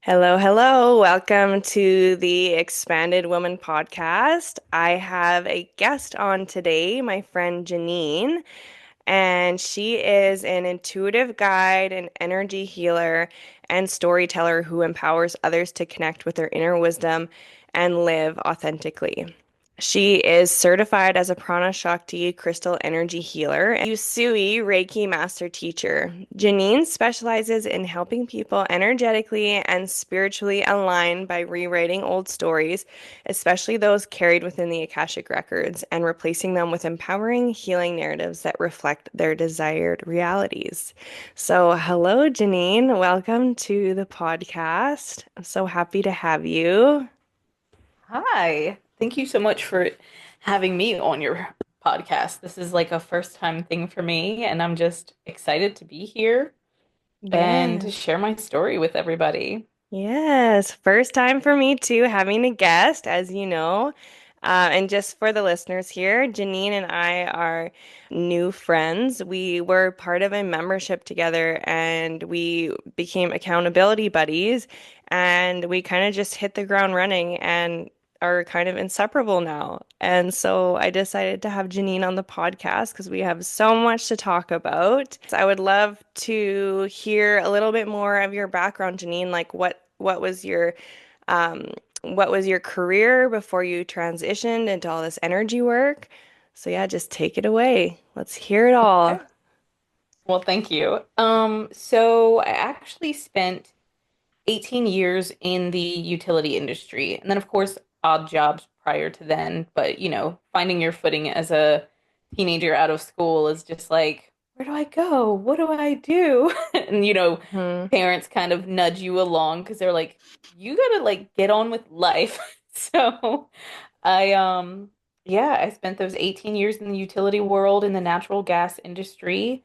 Hello, hello. Welcome to the Expanded Woman podcast. I have a guest on today, my friend Jeanine, and she is an intuitive guide, an energy healer, and storyteller who empowers others to connect with their inner wisdom and live authentically. She is certified as a PranaShakti crystal energy healer and Usui Reiki master teacher. Jeanine specializes in helping people energetically and spiritually align by rewriting old stories, especially those carried within the Akashic Records, and replacing them with empowering, healing narratives that reflect their desired realities. So, hello, Jeanine. Welcome to the podcast. I'm so happy to have you. Hi. Thank you so much for having me on your podcast. This is like a first time thing for me, and I'm just excited to be here and to Yeah. share my story with everybody. Yes, first time for me too, having a guest, as you know. And just for the listeners here, Jeanine and I are new friends. We were part of a membership together and we became accountability buddies, and we kind of just hit the ground running and are kind of inseparable now. And so I decided to have Jeanine on the podcast because we have so much to talk about. So I would love to hear a little bit more of your background, Jeanine. Like um, what was your career before you transitioned into all this energy work? So yeah, just take it away. Let's hear it all. Okay. Well, thank you. So I actually spent 18 years in the utility industry, and then of course odd jobs prior to then, but finding your footing as a teenager out of school is just like, where do I go? What do I do? And Hmm. parents kind of nudge you along because they're like, you gotta like get on with life. So I yeah, I spent those 18 years in the utility world in the natural gas industry.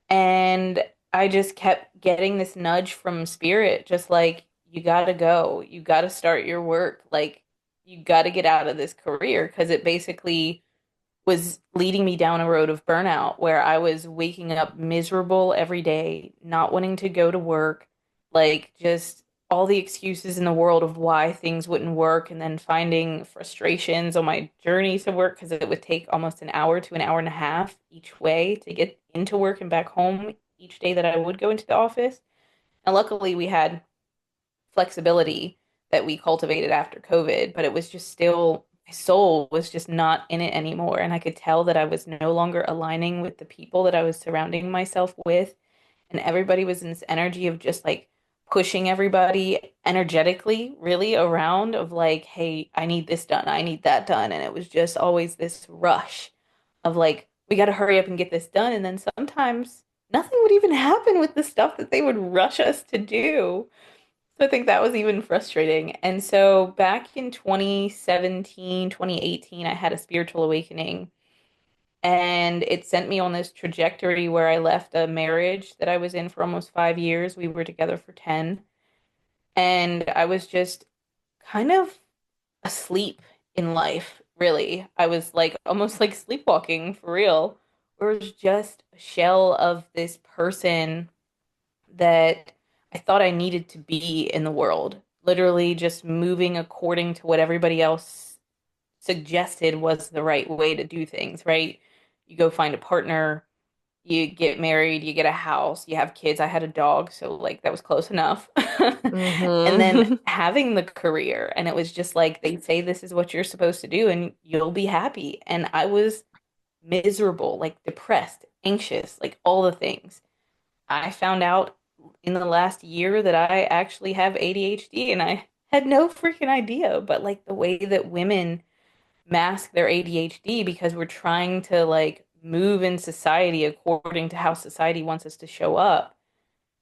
And I just kept getting this nudge from spirit, just like, you gotta go. You gotta start your work. Like, you gotta get out of this career because it basically was leading me down a road of burnout where I was waking up miserable every day, not wanting to go to work, like just all the excuses in the world of why things wouldn't work, and then finding frustrations on my journey to work because it would take almost an hour to an hour and a half each way to get into work and back home each day that I would go into the office. And luckily, we had flexibility that we cultivated after COVID, but it was just still, my soul was just not in it anymore. And I could tell that I was no longer aligning with the people that I was surrounding myself with. And everybody was in this energy of just like pushing everybody energetically really around of like, hey, I need this done, I need that done. And it was just always this rush of like, we got to hurry up and get this done. And then sometimes nothing would even happen with the stuff that they would rush us to do. So I think that was even frustrating. And so back in 2017, 2018, I had a spiritual awakening, and it sent me on this trajectory where I left a marriage that I was in for almost 5 years. We were together for 10. And I was just kind of asleep in life, really. I was like almost like sleepwalking for real. It was just a shell of this person that I thought I needed to be in the world. Literally just moving according to what everybody else suggested was the right way to do things, right? You go find a partner, you get married, you get a house, you have kids. I had a dog, so like that was close enough. And then Hmm. having the career, and it was just like they say this is what you're supposed to do and you'll be happy. And I was miserable, like depressed, anxious, like all the things. I found out in the last year that I actually have ADHD, and I had no freaking idea. But like the way that women mask their ADHD because we're trying to like move in society according to how society wants us to show up,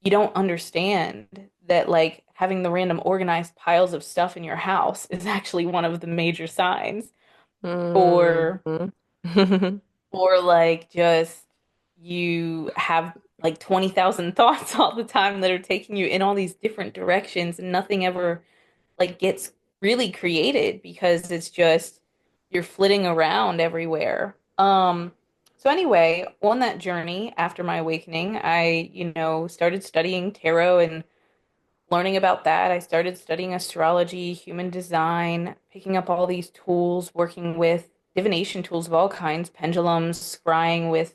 you don't understand that like having the random organized piles of stuff in your house is actually one of the major signs. Or Hmm. or like just you have like 20,000 thoughts all the time that are taking you in all these different directions, and nothing ever like gets really created because it's just you're flitting around everywhere. So anyway, on that journey after my awakening, I started studying tarot and learning about that, I started studying astrology, human design, picking up all these tools, working with divination tools of all kinds, pendulums, scrying with,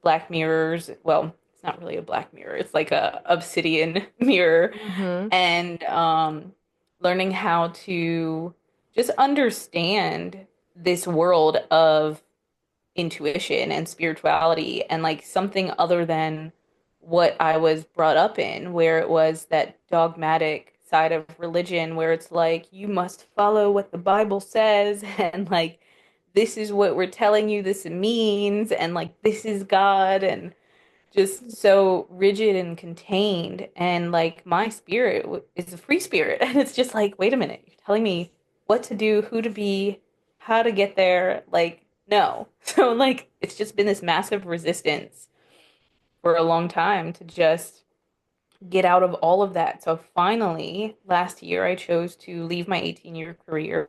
black mirrors. Well, it's not really a black mirror. It's like a obsidian mirror Mm-hmm. and learning how to just understand this world of intuition and spirituality and like something other than what I was brought up in, where it was that dogmatic side of religion where it's like you must follow what the Bible says and like this is what we're telling you this means and like this is God and just so rigid and contained. And like my spirit is a free spirit. And it's just like, wait a minute, you're telling me what to do, who to be, how to get there. Like, no. So, like, it's just been this massive resistance for a long time to just get out of all of that. So, finally, last year, I chose to leave my 18-year career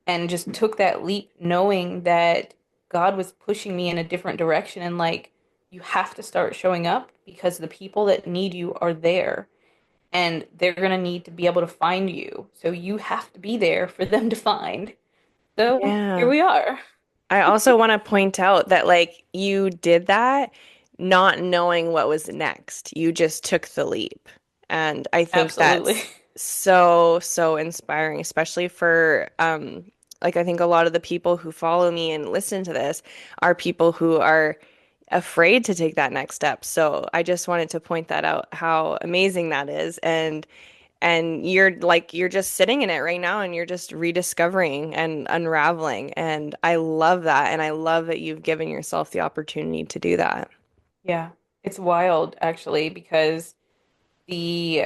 and just took that leap knowing that God was pushing me in a different direction and like you have to start showing up because the people that need you are there and they're going to need to be able to find you. So you have to be there for them to find. So here Yeah. we are. I also want to point out that like you did that not knowing what was next. You just took the leap. And I think Absolutely. that's so, so inspiring, especially for like I think a lot of the people who follow me and listen to this are people who are afraid to take that next step. So I just wanted to point that out, how amazing that is. And you're just sitting in it right now and you're just rediscovering and unraveling. And I love that. And I love that you've given yourself the opportunity to do that. Yeah. It's wild actually because the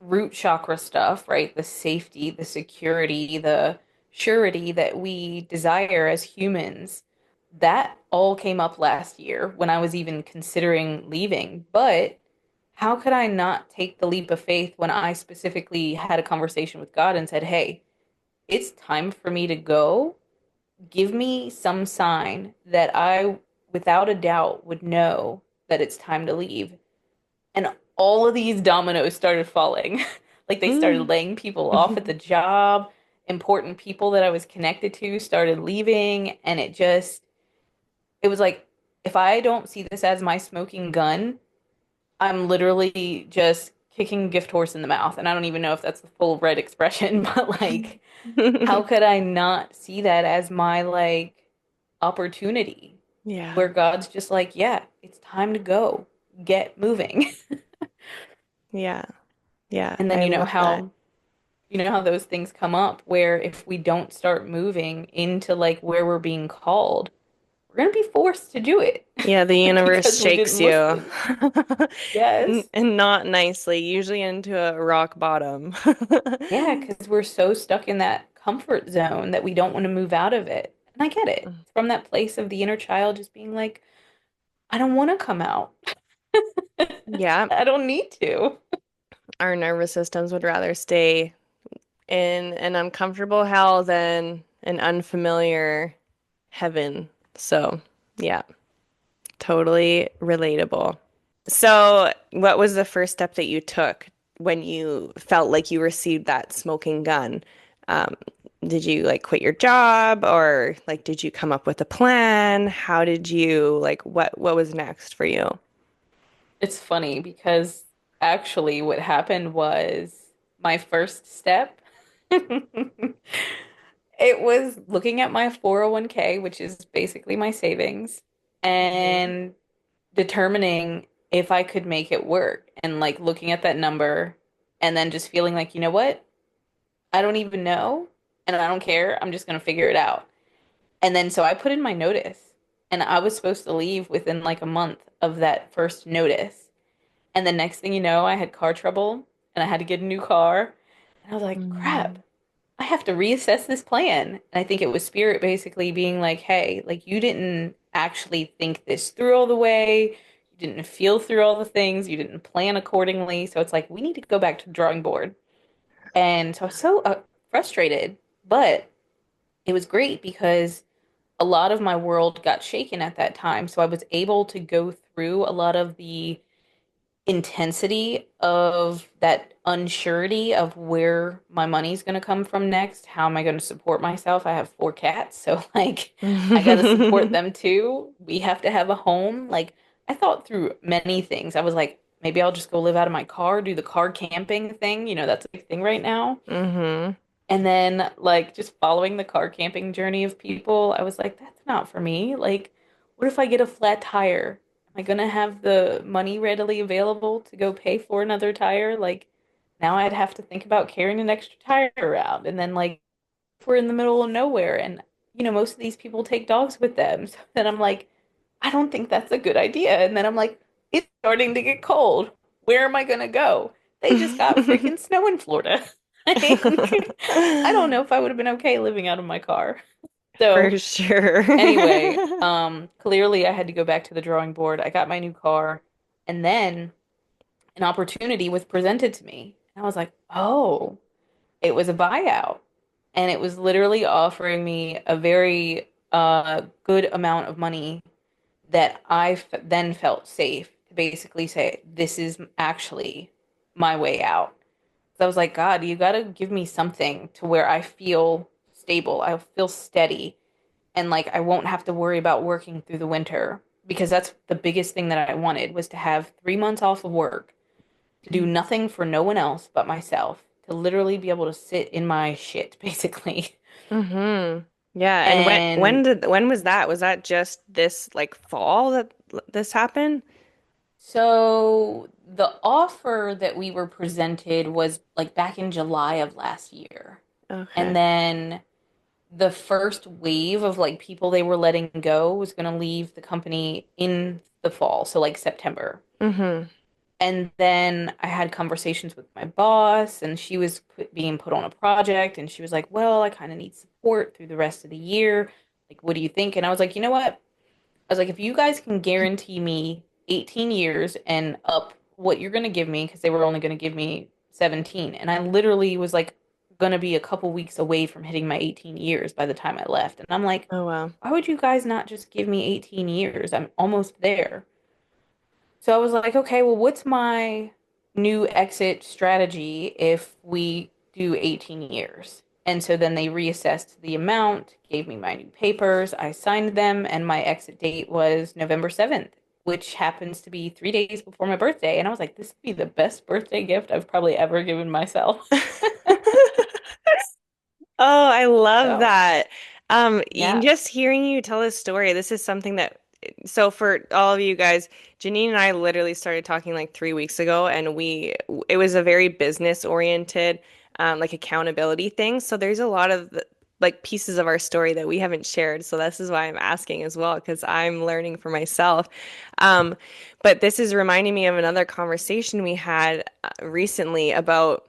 root chakra stuff, right? The safety, the security, the surety that we desire as humans, that all came up last year when I was even considering leaving. But how could I not take the leap of faith when I specifically had a conversation with God and said, hey, it's time for me to go. Give me some sign that I, without a doubt, would know that it's time to leave. And all of these dominoes started falling. Like they started Mm. laying people off at the job. Important people that I was connected to started leaving. And it was like, if I don't see this as my smoking gun, I'm literally just kicking a gift horse in the mouth. And I don't even know if that's the full right expression, but like, how could I not see that as my like opportunity Yeah. where God's just like, yeah, it's time to go. Get moving. Yeah. Yeah. And then I love that. you know how those things come up where if we don't start moving into like where we're being called, we're gonna be forced to do it Yeah, the universe because we shakes didn't you. listen. Yes. And not nicely, usually into a rock bottom. Yeah, because we're so stuck in that comfort zone that we don't want to move out of it. And I get it. It's from that place of the inner child just being like, I don't want to come out. Yeah, I don't need to. our nervous systems would rather stay in an uncomfortable hell than an unfamiliar heaven. So, yeah, totally relatable. So, what was the first step that you took when you felt like you received that smoking gun? Um, did you like quit your job or like did you come up with a plan? How did you like what was next for you? It's funny because actually what happened was my first step. It was looking at my 401k, which is basically my savings, Mhm. and determining if I could make it work and like looking at that number and then just feeling like, you know what? I don't even know and I don't care. I'm just gonna figure it out. And then so I put in my notice and I was supposed to leave within like a month of that first notice. And the next thing you know, I had car trouble and I had to get a new car. And I was like, crap, Mm. I have to reassess this plan. And I think it was spirit basically being like, hey, like you didn't actually think this through all the way. You didn't feel through all the things. You didn't plan accordingly. So it's like, we need to go back to the drawing board. And so I was so frustrated, but it was great because a lot of my world got shaken at that time. So I was able to go through a lot of the intensity of that unsurety of where my money's going to come from next. How am I going to support myself? I have 4 cats, so like I got to support them too. We have to have a home. Like I thought through many things. I was like, maybe I'll just go live out of my car, do the car camping thing. That's a big thing right now. Hmm. And then, like, just following the car camping journey of people, I was like, that's not for me. Like, what if I get a flat tire? Am I gonna have the money readily available to go pay for another tire? Like, now I'd have to think about carrying an extra tire around. And then, like, if we're in the middle of nowhere and, most of these people take dogs with them. So then I'm like, I don't think that's a good idea. And then I'm like, it's starting to get cold. Where am I gonna go? They just got freaking snow in Florida. Like, I don't know if I would have been okay living out of my car. So For sure. anyway, clearly I had to go back to the drawing board. I got my new car, and then an opportunity was presented to me. And I was like, oh, it was a buyout. And it was literally offering me a very good amount of money that then felt safe to basically say, this is actually my way out. So I was like, God, you got to give me something to where I feel stable. I feel steady. And like, I won't have to worry about working through the winter because that's the biggest thing that I wanted was to have 3 months off of work, to do nothing for no one else but myself, to literally be able to sit in my shit, basically. Hmm. Yeah, and And when was that? Was that just this like fall that this happened? so the offer that we were presented was like back in July of last year. And Okay. then the first wave of like people they were letting go was going to leave the company in the fall, so like September. Hmm. And then I had conversations with my boss, and she was being put on a project, and she was like, "Well, I kind of need support through the rest of the year. Like, what do you think?" And I was like, "You know what? I was like, if you guys can guarantee me 18 years and up what you're going to give me, because they were only going to give me 17. And I literally was like, going to be a couple weeks away from hitting my 18 years by the time I left. And I'm like, Oh wow. why would you guys not just give me 18 years? I'm almost there. So I was like, okay, well, what's my new exit strategy if we do 18 years? And so then they reassessed the amount, gave me my new papers, I signed them, and my exit date was November 7th, which happens to be 3 days before my birthday. And I was like, this would be the best birthday gift I've probably ever given myself. Oh, I love So, that. yeah. Just hearing you tell this story, this is something that, so for all of you guys, Jeanine and I literally started talking like 3 weeks ago, and it was a very business oriented, like accountability thing. So there's a lot of like pieces of our story that we haven't shared. So this is why I'm asking as well, because I'm learning for myself. Um, but this is reminding me of another conversation we had recently about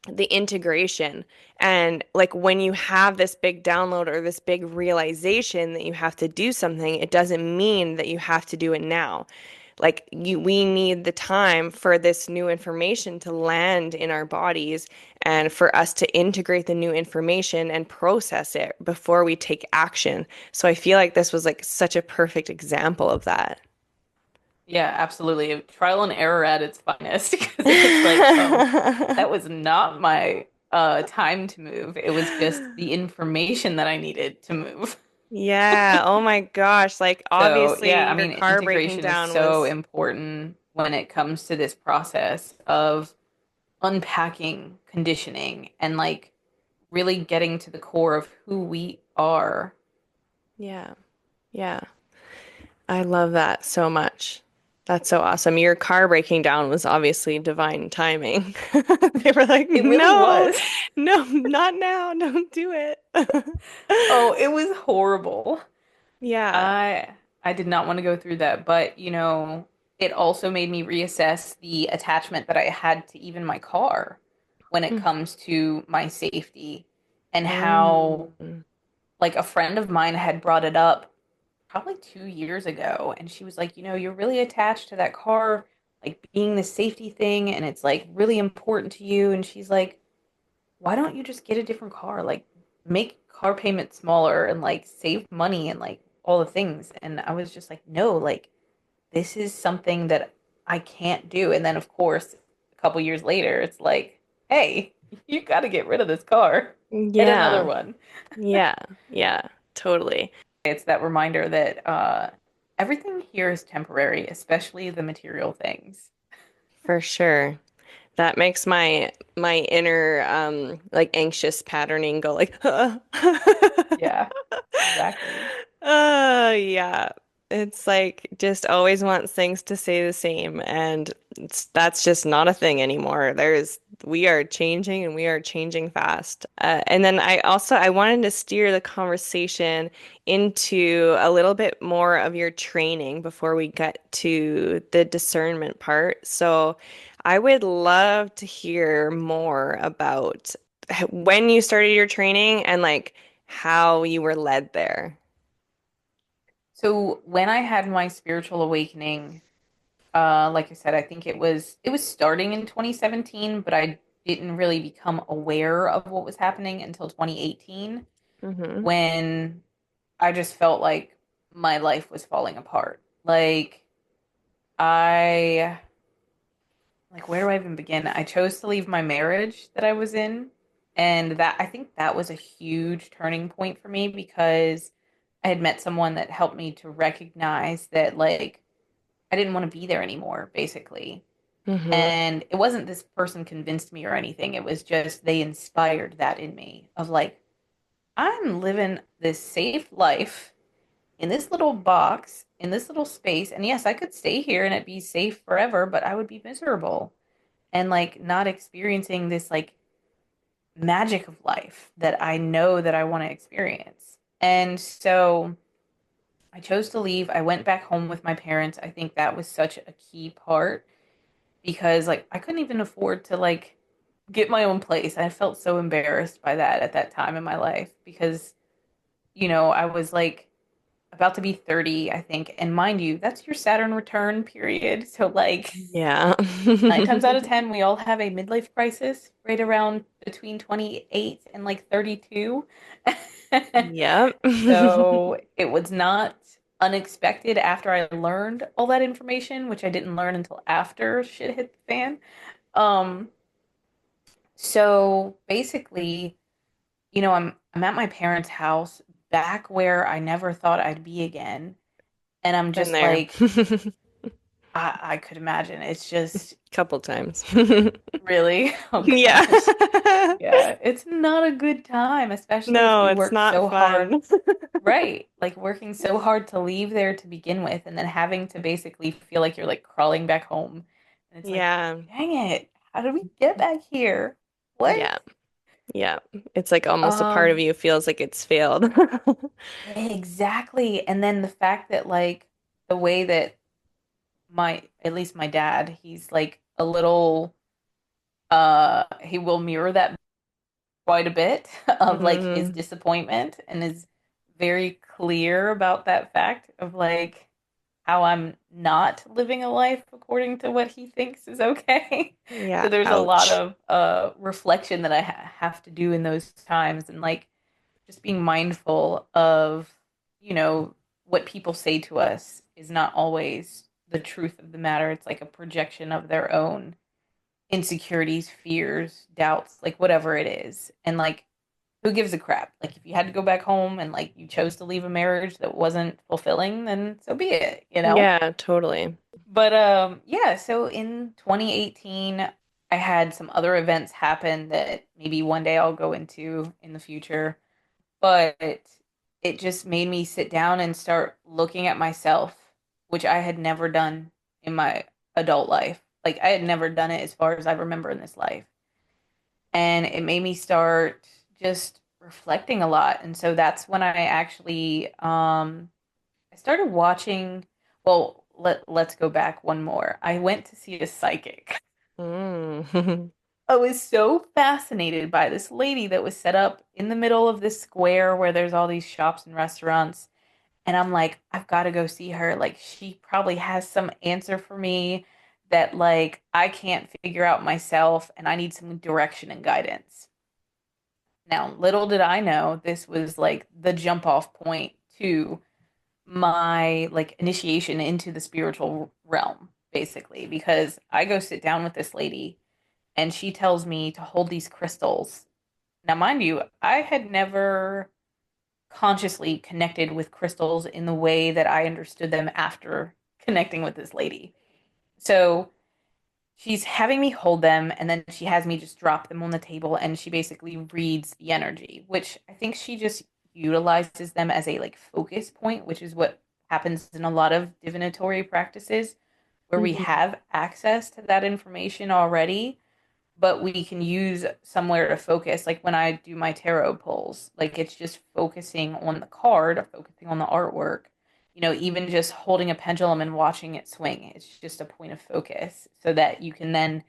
the integration. And like when you have this big download or this big realization that you have to do something, it doesn't mean that you have to do it now. We need the time for this new information to land in our bodies and for us to integrate the new information and process it before we take action. So I feel like this was like such a perfect example of that. Yeah, absolutely. Trial and error at its finest because it was like, oh, that was not my time to move. It was just the information that I needed to move. Yeah. Oh my gosh. Like So, yeah, obviously I your mean, car breaking integration is down so was, important when it comes to this process of unpacking conditioning and like really getting to the core of who we are. yeah. Yeah. I love that so much. That's so awesome. Your car breaking down was obviously divine timing. They were like, It really no, was. no, not now. Don't do it. Oh, it was horrible. Yeah. I did not want to go through that, but it also made me reassess the attachment that I had to even my car when it comes to my safety and how Mm. like a friend of mine had brought it up probably 2 years ago and she was like, you're really attached to that car, like being the safety thing and it's like really important to you and she's like, why don't you just get a different car? Like make car payments smaller and like save money and like all the things. And I was just like, no, like this is something that I can't do. And then, of course, a couple years later, it's like, hey, you got to get rid of this car. Get another Yeah. one. Yeah. Yeah. Totally. It's that reminder that everything here is temporary, especially the material things. For sure. That makes my inner like anxious patterning go like Yeah, exactly. Yeah. It's like just always wants things to stay the same and that's just not a thing anymore. We are changing and we are changing fast. And then I wanted to steer the conversation into a little bit more of your training before we get to the discernment part. So I would love to hear more about when you started your training and like how you were led there. So when I had my spiritual awakening, like I said, I think it was starting in 2017, but I didn't really become aware of what was happening until 2018 Hmm. when I just felt like my life was falling apart. I like where do I even begin? I chose to leave my marriage that I was in, and that I think that was a huge turning point for me because I had met someone that helped me to recognize that like I didn't want to be there anymore, basically. Hmm. And it wasn't this person convinced me or anything. It was just they inspired that in me of like, I'm living this safe life in this little box, in this little space. And yes, I could stay here and it'd be safe forever, but I would be miserable and like not experiencing this like magic of life that I know that I want to experience. And so I chose to leave. I went back home with my parents. I think that was such a key part because like I couldn't even afford to like get my own place. I felt so embarrassed by that at that time in my life because, I was like about to be 30, I think. And mind you, that's your Saturn return period. So like Yeah. nine times out of 10, we all have a midlife crisis right around between 28 and like 32. Yep. So it was not unexpected after I learned all that information, which I didn't learn until after shit hit the fan. Um, so basically, I'm at my parents' house back where I never thought I'd be again. And I'm Been just there. like, I could imagine. It's just Couple times. really, oh Yeah. gosh. Yeah, it's not a good time, especially if No, you it's work not so hard. fun. Right. Like working so hard to leave there to begin with, and then having to basically feel like you're like crawling back home. And it's like, Yeah. dang it, how did we get back here? What? Yeah. Yeah. It's like almost a part of Um, you feels like it's failed. exactly. And then the fact that like the way that at least my dad, he's like a little he will mirror that quite a bit of like his Hmm. disappointment and is very clear about that fact of like how I'm not living a life according to what he thinks is okay. Yeah. So there's a lot Ouch. of reflection that I have to do in those times and like just being mindful of, what people say to us is not always the truth of the matter. It's like a projection of their own insecurities, fears, doubts, like whatever it is. And like, who gives a crap? Like, if you had to go back home and like you chose to leave a marriage that wasn't fulfilling, then so be it. Yeah, totally. But yeah, so in 2018, I had some other events happen that maybe one day I'll go into in the future, but it just made me sit down and start looking at myself, which I had never done in my adult life. Like I had never done it as far as I remember in this life. And it made me start just reflecting a lot. And so that's when I actually I started watching, well, let's go back one more. I went to see a psychic. Mm. I was so fascinated by this lady that was set up in the middle of this square where there's all these shops and restaurants. And I'm like, I've got to go see her. Like, she probably has some answer for me that, like, I can't figure out myself, and I need some direction and guidance. Now, little did I know, this was like the jump off point to my like initiation into the spiritual realm, basically, because I go sit down with this lady and she tells me to hold these crystals. Now, mind you, I had never consciously connected with crystals in the way that I understood them after connecting with this lady. So she's having me hold them, and then she has me just drop them on the table, and she basically reads the energy, which I think she just utilizes them as a like focus point, which is what happens in a lot of divinatory practices where we Mhm. have access to that information already, but we can use somewhere to focus. Like when I do my tarot pulls, like it's just focusing on the card, focusing on the artwork, even just holding a pendulum and watching it swing. It's just a point of focus so that you can then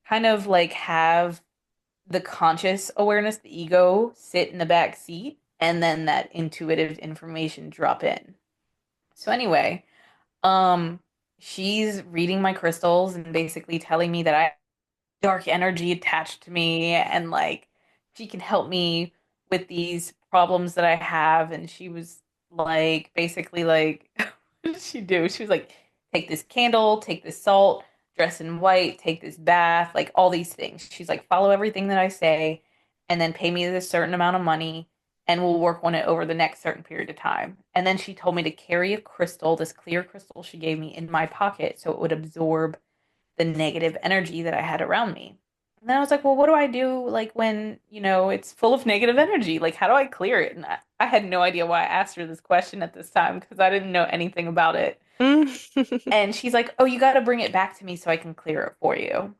kind of like have the conscious awareness, the ego sit in the back seat, and then that intuitive information drop in. So anyway, um, she's reading my crystals and basically telling me that I dark energy attached to me and like she can help me with these problems that I have. And she was like basically like what did she do? She was like, take this candle, take this salt, dress in white, take this bath, like all these things. She's like, follow everything that I say and then pay me this certain amount of money and we'll work on it over the next certain period of time. And then she told me to carry a crystal, this clear crystal she gave me in my pocket so it would absorb the negative energy that I had around me. And then I was like, well, what do I do like when, it's full of negative energy? Like, how do I clear it? And I had no idea why I asked her this question at this time because I didn't know anything about it. And she's like, oh, you got to bring it back to me so I can clear it for you.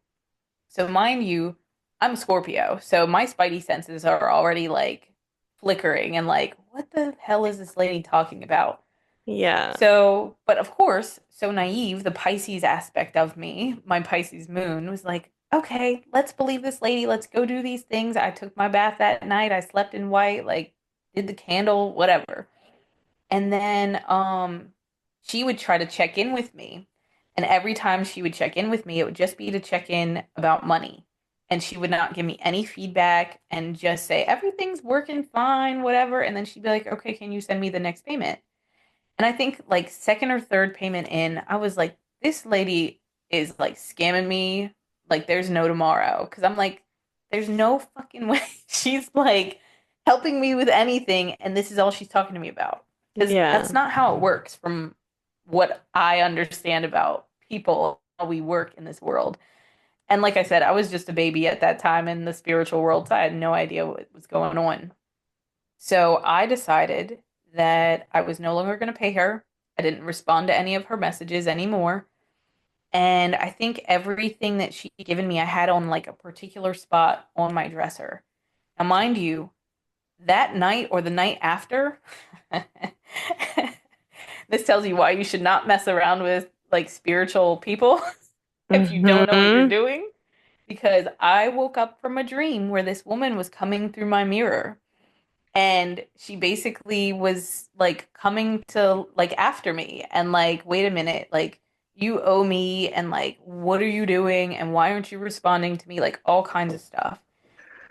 So, mind you, I'm a Scorpio. So, my spidey senses are already like flickering and like, what the hell is this lady talking about? Yeah. So, but of course, so naive, the Pisces aspect of me, my Pisces moon, was like, okay, let's believe this lady. Let's go do these things. I took my bath that night. I slept in white, like, did the candle, whatever. And then she would try to check in with me. And every time she would check in with me, it would just be to check in about money. And she would not give me any feedback and just say, everything's working fine, whatever. And then she'd be like, okay, can you send me the next payment? And I think like second or third payment in, I was like, this lady is like scamming me. Like there's no tomorrow. Cause I'm like, there's no fucking way she's like helping me with anything. And this is all she's talking to me about. Cause Yeah. that's not how it works from what I understand about people, how we work in this world. And like I said, I was just a baby at that time in the spiritual world. So I had no idea what was going on. So I decided that I was no longer going to pay her. I didn't respond to any of her messages anymore. And I think everything that she'd given me, I had on like a particular spot on my dresser. Now, mind you, that night or the night after, this tells you why you should not mess around with like spiritual people if you don't know what you're Hmm. doing. Because I woke up from a dream where this woman was coming through my mirror and she basically was like coming to like after me and like wait a minute, like you owe me and like what are you doing and why aren't you responding to me, like all kinds of stuff.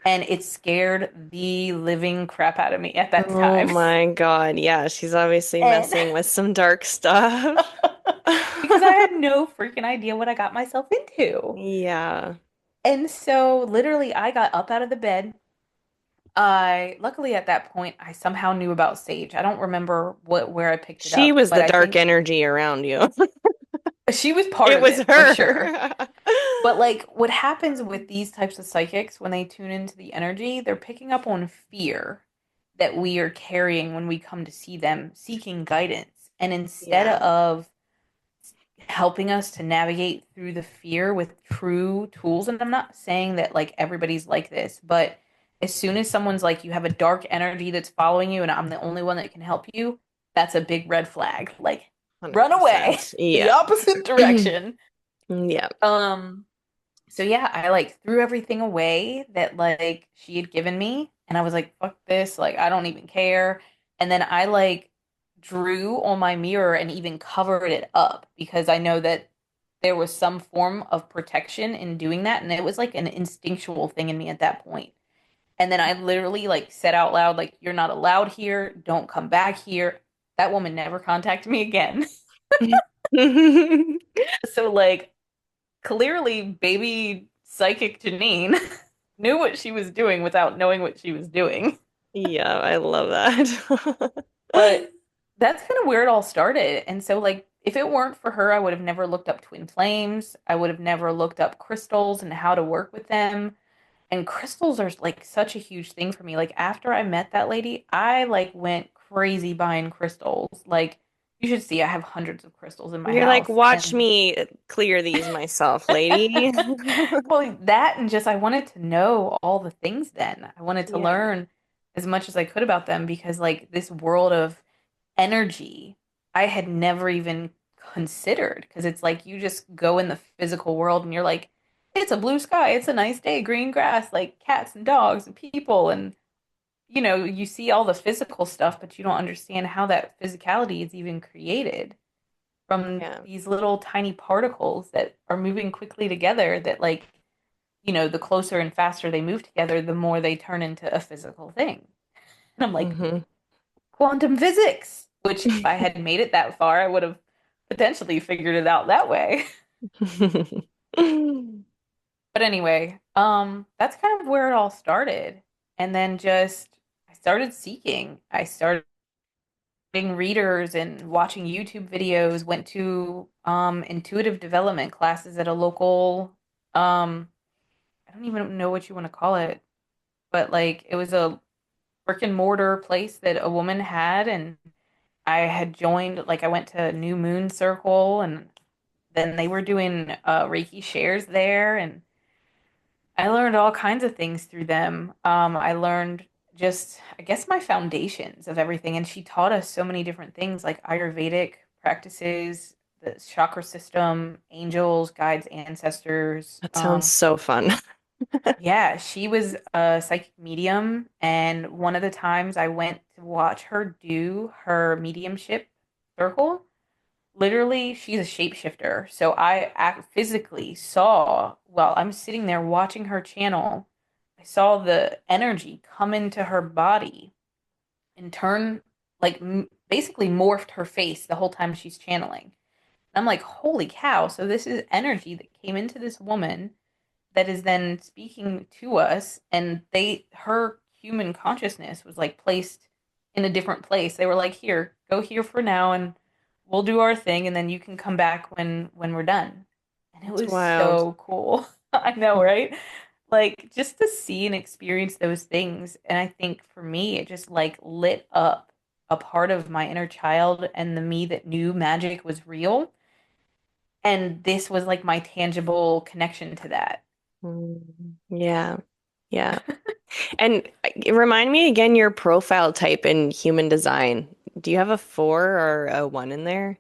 And it scared the living crap out of me at that Oh time. my God. Yeah, she's obviously And messing with some dark stuff. because I had no freaking idea what I got myself into. Yeah. And so literally I got up out of the bed. I luckily at that point I somehow knew about sage. I don't remember where I picked it She up, was but the I dark think energy around you. she was part It of was it for sure. her. But like what happens with these types of psychics when they tune into the energy, they're picking up on fear that we are carrying when we come to see them seeking guidance. And instead Yeah. of helping us to navigate through the fear with true tools, and I'm not saying that like everybody's like this, but as soon as someone's like, you have a dark energy that's following you and I'm the only one that can help you, that's a big red flag. Like, run away 100%. the Yeah. opposite direction. Yeah. Um, so yeah, I like threw everything away that like she had given me and I was like, fuck this, like I don't even care. And then I like drew on my mirror and even covered it up because I know that there was some form of protection in doing that and it was like an instinctual thing in me at that point. And then I literally like said out loud like you're not allowed here, don't come back here. That woman never contacted me again. So like clearly baby psychic Janine knew what she was doing without knowing what she was doing. Yeah, I love that. But that's kind of where it all started. And so like if it weren't for her, I would have never looked up twin flames. I would have never looked up crystals and how to work with them. And crystals are like such a huge thing for me. Like after I met that lady, I like went crazy buying crystals. Like you should see, I have hundreds of crystals in my You're like, house. watch And me clear these myself, lady. well, that and just I wanted to know all the things then. I wanted to Yeah. learn as much as I could about them because like this world of energy I had never even considered because it's like you just go in the physical world and you're like, it's a blue sky, it's a nice day, green grass, like cats and dogs and people and you see all the physical stuff, but you don't understand how that physicality is even created from Yeah. these little tiny particles that are moving quickly together that like, the closer and faster they move together, the more they turn into a physical thing. And I'm like, Hmm. quantum physics, which if I had made it that far, I would have potentially figured it out that way. But anyway, that's kind of where it all started. And then just I started seeking. I started getting readers and watching YouTube videos, went to intuitive development classes at a local I don't even know what you want to call it, but like it was a brick and mortar place that a woman had and I had joined, like I went to New Moon Circle and then they were doing Reiki shares there and I learned all kinds of things through them. I learned just, I guess, my foundations of everything. And she taught us so many different things like Ayurvedic practices, the chakra system, angels, guides, ancestors. That sounds so fun. Yeah, she was a psychic medium. And one of the times I went to watch her do her mediumship circle, literally, she's a shapeshifter. So physically saw, while I'm sitting there watching her channel, I saw the energy come into her body and turn, like, basically morphed her face the whole time she's channeling. And I'm like, holy cow. So this is energy that came into this woman that is then speaking to us and her human consciousness was like placed in a different place. They were like, here, go here for now and we'll do our thing and then you can come back when we're done. And it It's was wild. so cool. I know, right? Like just to see and experience those things. And I think for me it just like lit up a part of my inner child and the me that knew magic was real. And this was like my tangible connection to that. Yeah. Yeah. And remind me again your profile type in human design. Do you have a 4 or a 1 in there?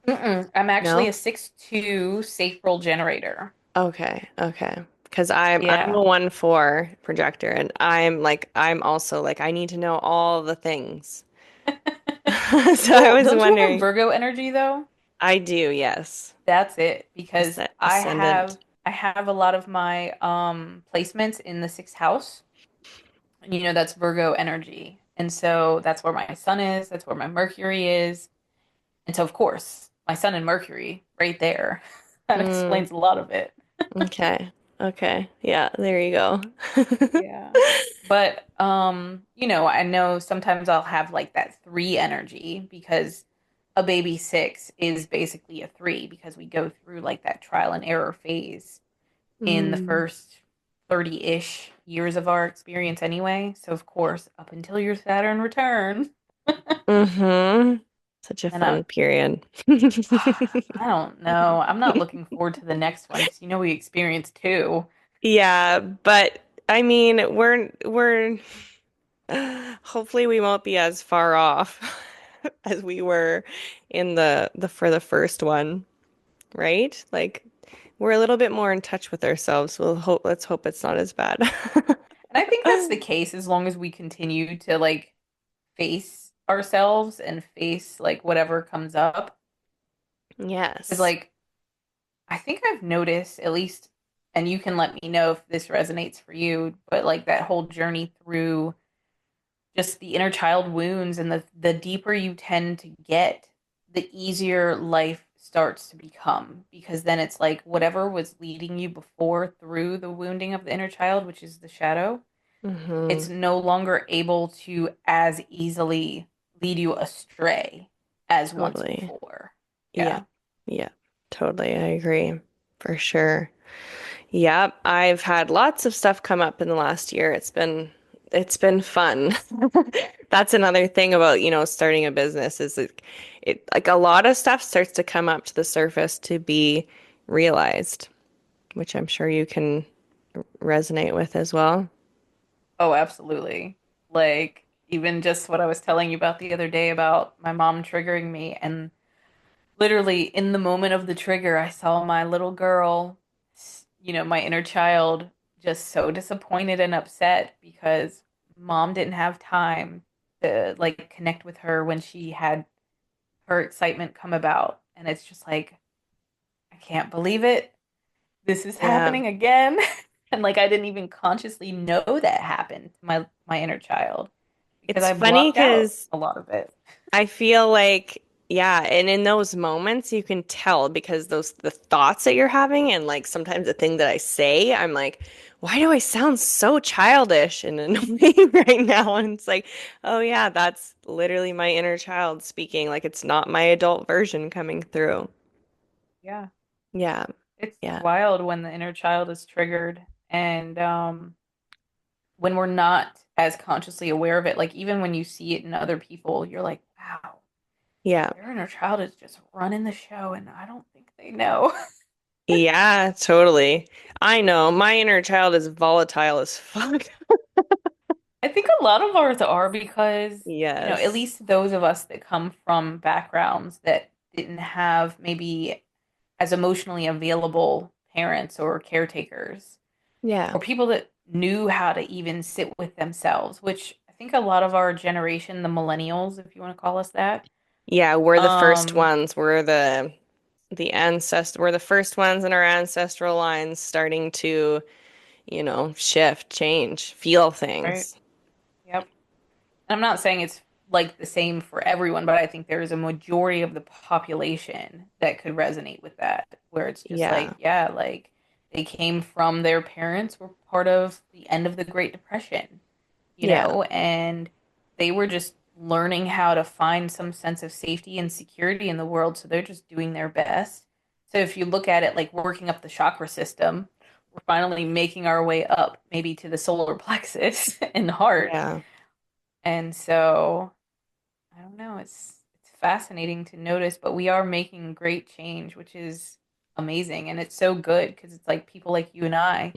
Mm-mm. I'm actually No? a 6'2" sacral generator. Okay. Okay. Because I'm a Yeah. 1/4 projector and I'm also like I need to know all the things. So I Well, was don't you have wondering. Virgo energy though? I do, yes. That's it because Ascendant. I have a lot of my placements in the sixth house. And that's Virgo energy. And so that's where my sun is, that's where my Mercury is. And so of course, my sun and Mercury right there. That Mm, explains a lot of it. okay. Okay. Yeah, there you go. Yeah. But I know sometimes I'll have like that three energy because a baby six is basically a three because we go through like that trial and error phase in the Mm. first 30-ish years of our experience anyway. So of course, up until your Saturn return, Mm-hmm. Such a and then fun period. I don't know. I'm not looking forward to the next one because we experienced two. Yeah, but I mean, we're hopefully we won't be as far off as we were in the for the first one, right? Like we're a little bit more in touch with ourselves. Let's hope it's not as bad. And I think that's the case as long as we continue to like face ourselves and face like whatever comes up. Because Yes. like I think I've noticed at least, and you can let me know if this resonates for you, but like that whole journey through just the inner child wounds and the deeper you tend to get, the easier life starts to become, because then it's like whatever was leading you before through the wounding of the inner child, which is the shadow, Mm-hmm. it's no longer able to as easily lead you astray as once Totally. before. Yeah. Yeah. Yeah. Totally. I agree. For sure. Yep, I've had lots of stuff come up in the last year. It's been fun. That's another thing about, starting a business is it like a lot of stuff starts to come up to the surface to be realized, which I'm sure you can resonate with as well. Oh, absolutely. Like even just what I was telling you about the other day about my mom triggering me, and literally in the moment of the trigger, I saw my little girl, my inner child, just so disappointed and upset because mom didn't have time to like connect with her when she had her excitement come about. And it's just like, I can't believe it. This is Yeah. happening again. And like I didn't even consciously know that happened to my inner child because It's I funny blocked out because a lot of it. I feel like, yeah, and in those moments you can tell because the thoughts that you're having and like sometimes the thing that I say, I'm like, why do I sound so childish and annoying right now? And it's like, oh yeah, that's literally my inner child speaking. Like it's not my adult version coming through. Yeah. Yeah. It's Yeah. wild when the inner child is triggered, and when we're not as consciously aware of it, like even when you see it in other people, you're like, wow, Yeah. their inner child is just running the show and I don't think they know. Yeah, totally. I know my inner child is volatile as fuck. I think a lot of ours are because, at Yes. least those of us that come from backgrounds that didn't have maybe as emotionally available parents or caretakers, Yeah. or people that knew how to even sit with themselves, which I think a lot of our generation, the millennials, if you want to call us that, Yeah, we're the first um, ones. We're the first ones in our ancestral lines starting to, shift, change, feel right? things. Yep. And I'm not saying it's like the same for everyone, but I think there is a majority of the population that could resonate with that, where it's just like, Yeah. yeah, like they came from their parents were part of the end of the Great Depression, Yeah. and they were just learning how to find some sense of safety and security in the world. So they're just doing their best. So if you look at it like working up the chakra system, we're finally making our way up maybe to the solar plexus in the heart. Yeah. And so I don't know, it's fascinating to notice, but we are making great change, which is amazing. And it's so good because it's like people like you and I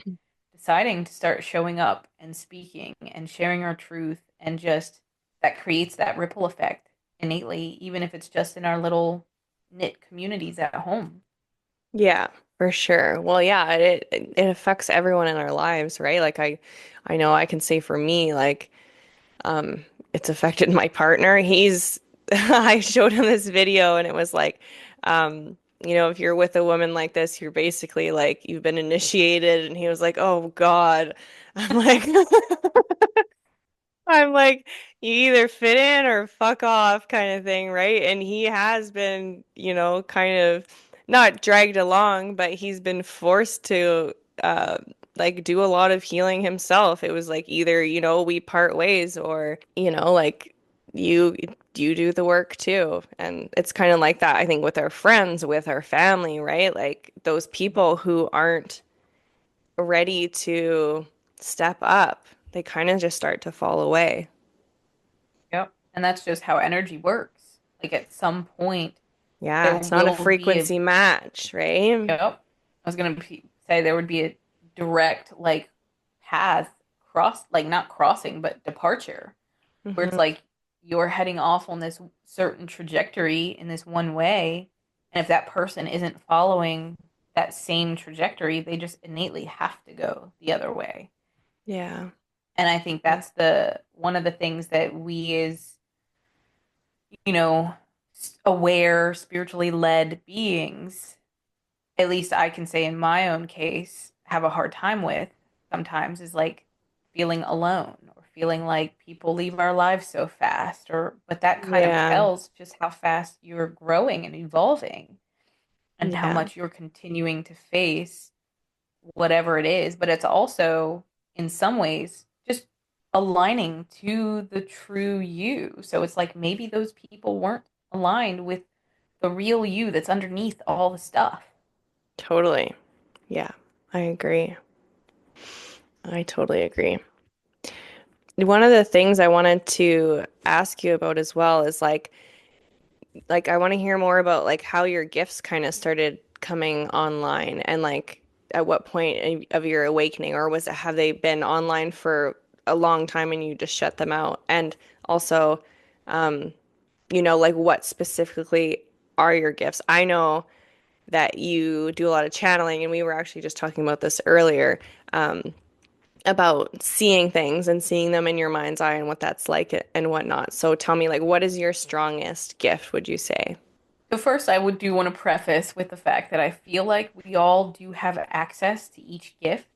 deciding to start showing up and speaking and sharing our truth, and just that creates that ripple effect innately, even if it's just in our little knit communities at home. Yeah, for sure. Well, yeah, it affects everyone in our lives, right? Like I know I can say for me, like it's affected my partner. I showed him this video and it was like, if you're with a woman like this, you're basically like you've been initiated. And he was like, oh God. I'm like, I'm like, you either fit in or fuck off kind of thing, right? And he has been, kind of not dragged along, but he's been forced to uh like do a lot of healing himself. It was like either, we part ways or, like you you do the work too. And it's kind of like that, I think, with our friends, with our family, right? Like those people who aren't ready to step up, they kind of just start to fall away. Yep. And that's just how energy works. Like at some point, Yeah, there it's not a will be a frequency match, right? Yep. I was gonna say there would be a direct like path like not crossing, but departure, where it's Hmm. like you're heading off on this certain trajectory in this one way, and if that person isn't following that same trajectory, they just innately have to go the other way. Yeah. And I think Yeah. that's the one of the things that we as, you know, aware, spiritually led beings, at least I can say in my own case, have a hard time with sometimes, is like feeling alone or feeling like people leave our lives so fast, or but that kind of Yeah. tells just how fast you're growing and evolving. and how Yeah, much you're continuing to face whatever it is, but it's also in some ways just aligning to the true you. So it's like maybe those people weren't aligned with the real you that's underneath all the stuff. totally. Yeah, I agree. I totally agree. One of the things I wanted to ask you about as well is like I want to hear more about like how your gifts kind of started coming online and like at what point of your awakening, or was it have they been online for a long time and you just shut them out? And also, um, like what specifically are your gifts? I know that you do a lot of channeling, and we were actually just talking about this earlier, about seeing things and seeing them in your mind's eye and what that's like and whatnot. So tell me, like, what is your strongest gift, would you say? So first, I would do want to preface with the fact that I feel like we all do have access to each gift,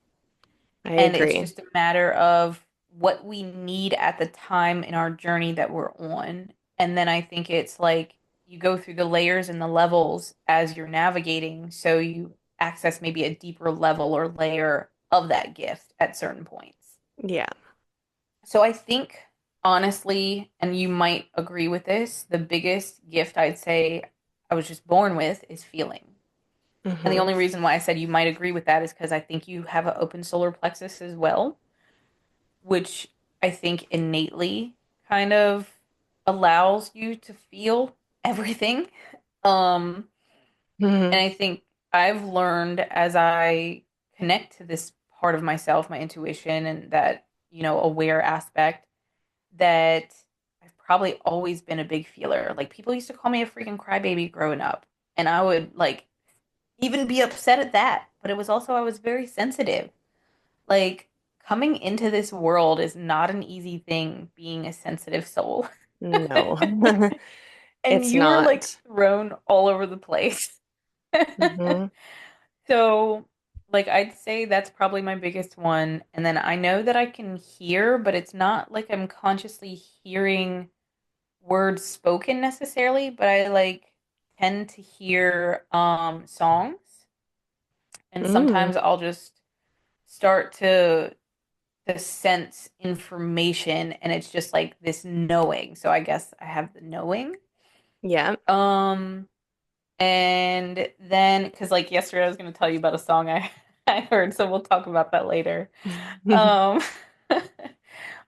I and it's agree. just a matter of what we need at the time in our journey that we're on. And then I think it's like you go through the layers and the levels as you're navigating, so you access maybe a deeper level or layer of that gift at certain points. Yeah. So I think honestly, and you might agree with this, the biggest gift I'd say I was just born with is feeling. And the Hmm. only reason why I said you might agree with that is because I think you have an open solar plexus as well, which I think innately kind of allows you to feel everything. Um, Hmm. and I think I've learned as I connect to this part of myself, my intuition, and that, aware aspect, that I've probably always been a big feeler. Like people used to call me a freaking crybaby growing up, and I would like even be upset at that. But it was also I was very sensitive. Like coming into this world is not an easy thing being a sensitive soul. No, And it's you were like not. thrown all over the place. Hmm. So, like, I'd say that's probably my biggest one. And then I know that I can hear, but it's not like I'm consciously hearing words spoken necessarily, but I like tend to hear songs. And Mm. sometimes I'll just start to sense information and it's just like this knowing. So I guess I have the knowing. Yeah. Um and then because like yesterday I was gonna tell you about a song I I heard, so we'll talk about that later. Um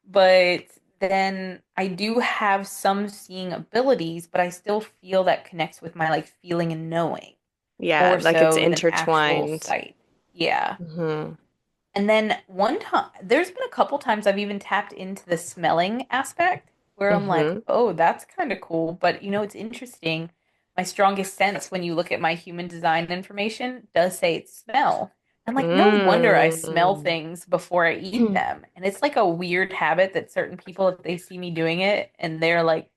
but then I do have some seeing abilities, but I still feel that connects with my like feeling and knowing Yeah, more like it's so than actual intertwined. sight. Yeah. Hmm. And then one time, there's been a couple times I've even tapped into the smelling aspect where I'm like, Hmm. oh, that's kind of cool. But it's interesting. My strongest sense when you look at my human design information does say it's smell. I'm like, no wonder I smell Mm. things before I eat them. And it's like a weird habit that certain people, if they see me doing it and they're like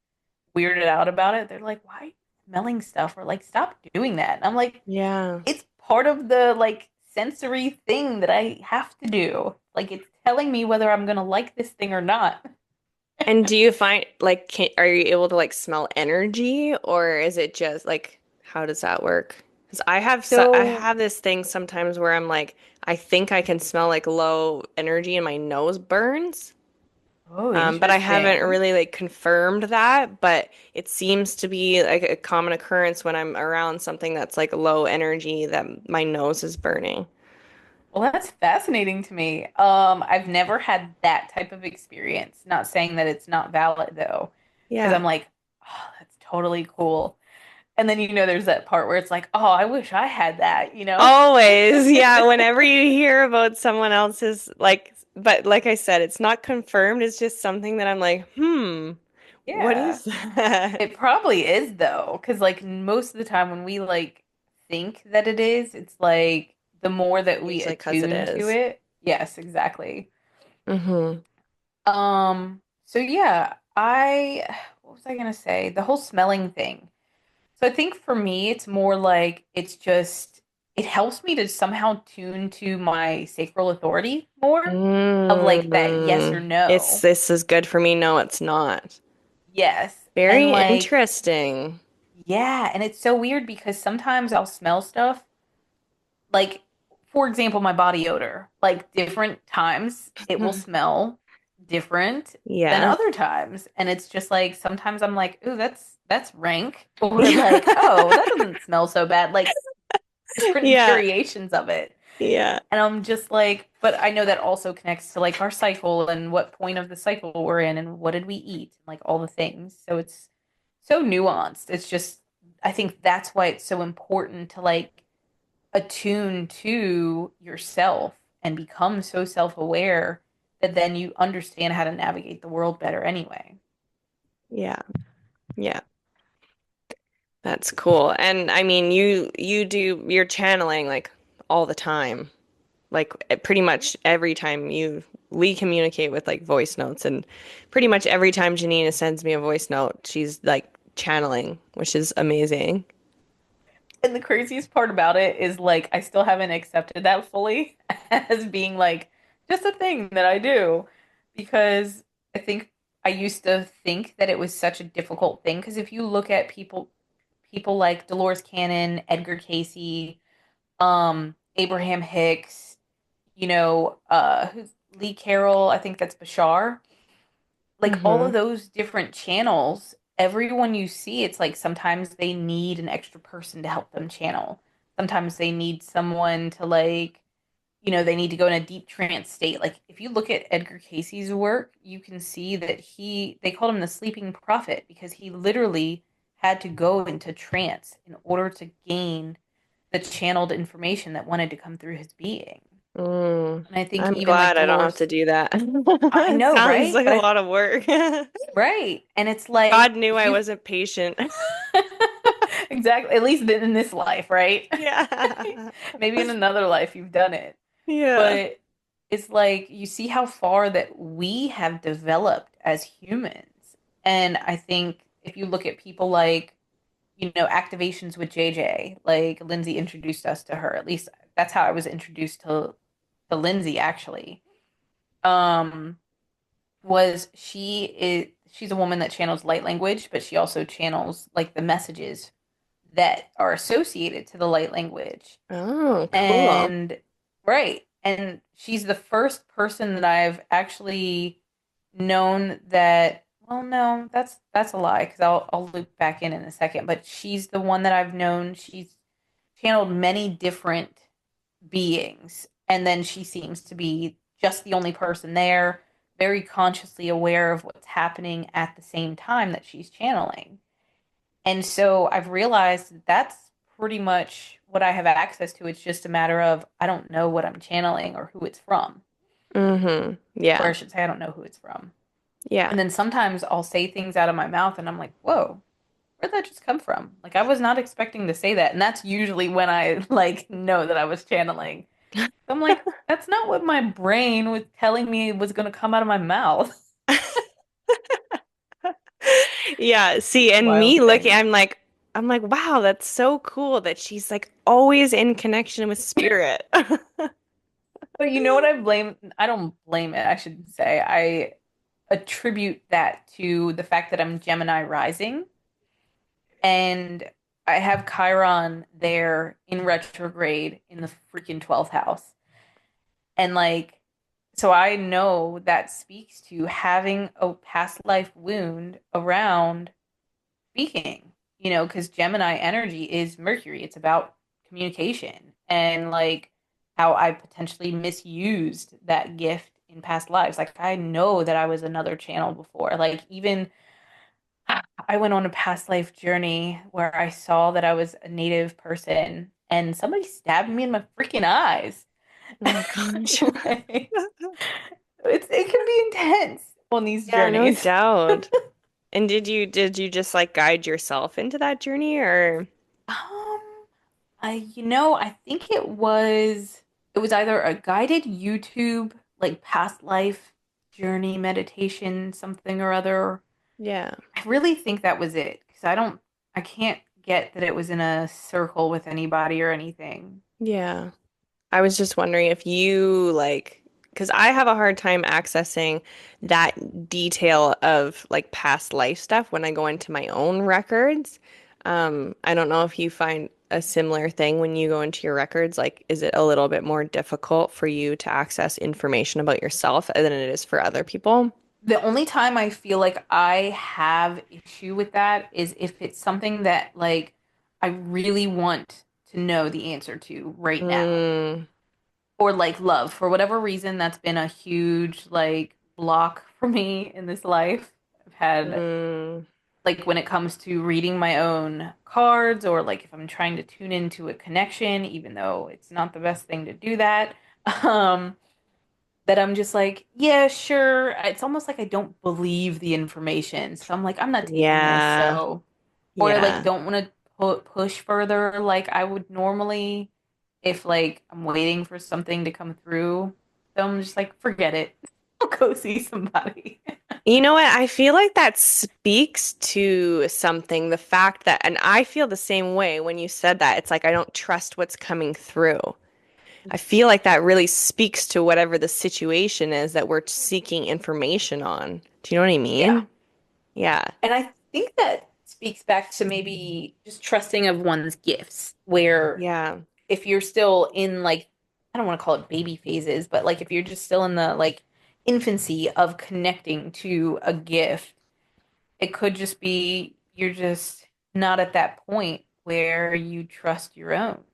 weirded out about it, they're like, why are you smelling stuff? Or like, stop doing that. And I'm like, Yeah. it's part of the like sensory thing that I have to do. Like it's telling me whether I'm gonna like this thing or not. And do you find like are you able to like smell energy, or is it just like how does that work? Because I So, have this thing sometimes where I'm like I think I can smell like low energy and my nose burns. oh, But I haven't interesting. really like confirmed that, but it seems to be like a common occurrence when I'm around something that's like low energy that my nose is burning. Well, that's fascinating to me. I've never had that type of experience. Not saying that it's not valid though, because Yeah. I'm like, oh, that's totally cool. And then there's that part where it's like, oh, I wish I had that. Always. Yeah. Whenever you hear about someone else's, like, but like I said, it's not confirmed. It's just something that I'm like, what Yeah. is that? It probably is though, because like most of the time when we like think that it is, it's like the more that we Usually because it attune to is. it. Yes, exactly. Mm-hmm. So yeah, what was I gonna say? The whole smelling thing. So I think for me, it's more like it helps me to somehow tune to my sacral authority more of like that yes or It's no. this is good for me. No, it's not. Yes. And Very like interesting. Yeah, and it's so weird because sometimes I'll smell stuff, like, for example, my body odor. Like, different times it will smell different than Yeah. other times. And it's just like sometimes I'm like, ooh, that's rank. Or like, oh, that doesn't smell so bad. Like different Yeah. variations of it. Yeah. And I'm just like, but I know that also connects to like our cycle and what point of the cycle we're in and what did we eat and like all the things. So it's so nuanced. It's just, I think that's why it's so important to like attune to yourself and become so self-aware that then you understand how to navigate the world better anyway. Yeah. Yeah. That's cool. And I mean, you do you're channeling like all the time. Like pretty much every time you we communicate with like voice notes and pretty much every time Janina sends me a voice note, she's like channeling, which is amazing. And the craziest part about it is like I still haven't accepted that fully as being like just a thing that I do because I think I used to think that it was such a difficult thing because if you look at people like Dolores Cannon, Edgar Casey, Abraham Hicks, who's Lee Carroll, I think that's Bashar. Like all of Hmm. those different channels, everyone you see, it's like sometimes they need an extra person to help them channel. Sometimes they need someone to like, they need to go in a deep trance state. Like if you look at Edgar Casey's work, you can see that they called him the sleeping prophet because he literally had to go into trance in order to gain the channeled information that wanted to come through his being. Mm. And I think I'm even like glad I don't have Dolores, to do that. I It know, sounds right? like a lot of work. Right. And it's like God knew if I you wasn't patient. exactly, at least in this life, right? Yeah. Maybe in another life you've done it. Yeah. But it's like you see how far that we have developed as humans. And I think if you look at people like, activations with JJ, like Lindsay introduced us to her. At least that's how I was introduced to Lindsay actually. Um, was she's a woman that channels light language, but she also channels like the messages that are associated to the light language. Oh, cool. And right. And she's the first person that I've actually known that, well, no, that's a lie because I'll loop back in a second, but she's the one that I've known. She's channeled many different beings, and then she seems to be just the only person there, very consciously aware of what's happening at the same time that she's channeling. And so I've realized that that's pretty much what I have access to. It's just a matter of I don't know what I'm channeling or who it's from. Or I Yeah. should say, I don't know who it's from. Yeah. And then sometimes I'll say things out of my mouth and I'm like, whoa, where'd that just come from? Like, I was not expecting to say that. And that's usually when I like know that I was channeling. I'm like, that's not what my brain was telling me was going to come out of my mouth. Yeah, see, and Wild me looking, thing. I'm like, wow, that's so cool that she's like always in connection with spirit. But you know what I blame? I don't blame it, I should say. I attribute that to the fact that I'm Gemini rising and I have Chiron there in retrograde in the freaking 12th house. And like, so I know that speaks to having a past life wound around speaking, because Gemini energy is Mercury. It's about communication and like how I potentially misused that gift in past lives. Like I know that I was another channel before. Like even I went on a past life journey where I saw that I was a native person and somebody stabbed me in my freaking eyes. Oh gosh. Like, it can be intense on these Yeah, no journeys. doubt. And did you just like guide yourself into that journey or Um, I think it was either a guided YouTube like past life journey meditation something or other. yeah. I really think that was it because I can't get that it was in a circle with anybody or anything. Yeah. I was just wondering if you like, because I have a hard time accessing that detail of like past life stuff when I go into my own records. I don't know if you find a similar thing when you go into your records. Like, is it a little bit more difficult for you to access information about yourself than it is for other people? The only time I feel like I have issue with that is if it's something that like I really want to know the answer to right now. Mm, Or like love. For whatever reason, that's been a huge like block for me in this life. I've had mm, like when it comes to reading my own cards or like if I'm trying to tune into a connection, even though it's not the best thing to do that. Um, that I'm just like, yeah, sure. It's almost like I don't believe the information. So I'm like, I'm not taking this. yeah, So, or I like yeah. don't want to push further like I would normally if like I'm waiting for something to come through. So I'm just like, forget it. I'll go see somebody. You know what? I feel like that speaks to something, the fact that, and I feel the same way when you said that. It's like I don't trust what's coming through. I feel like that really speaks to whatever the situation is that we're seeking information on. Do you know what I Yeah. mean? Yeah. And I think that speaks back to maybe just trusting of one's gifts, where Yeah. if you're still in like, I don't want to call it baby phases, but like if you're just still in the like infancy of connecting to a gift, it could just be you're just not at that point where you trust your own.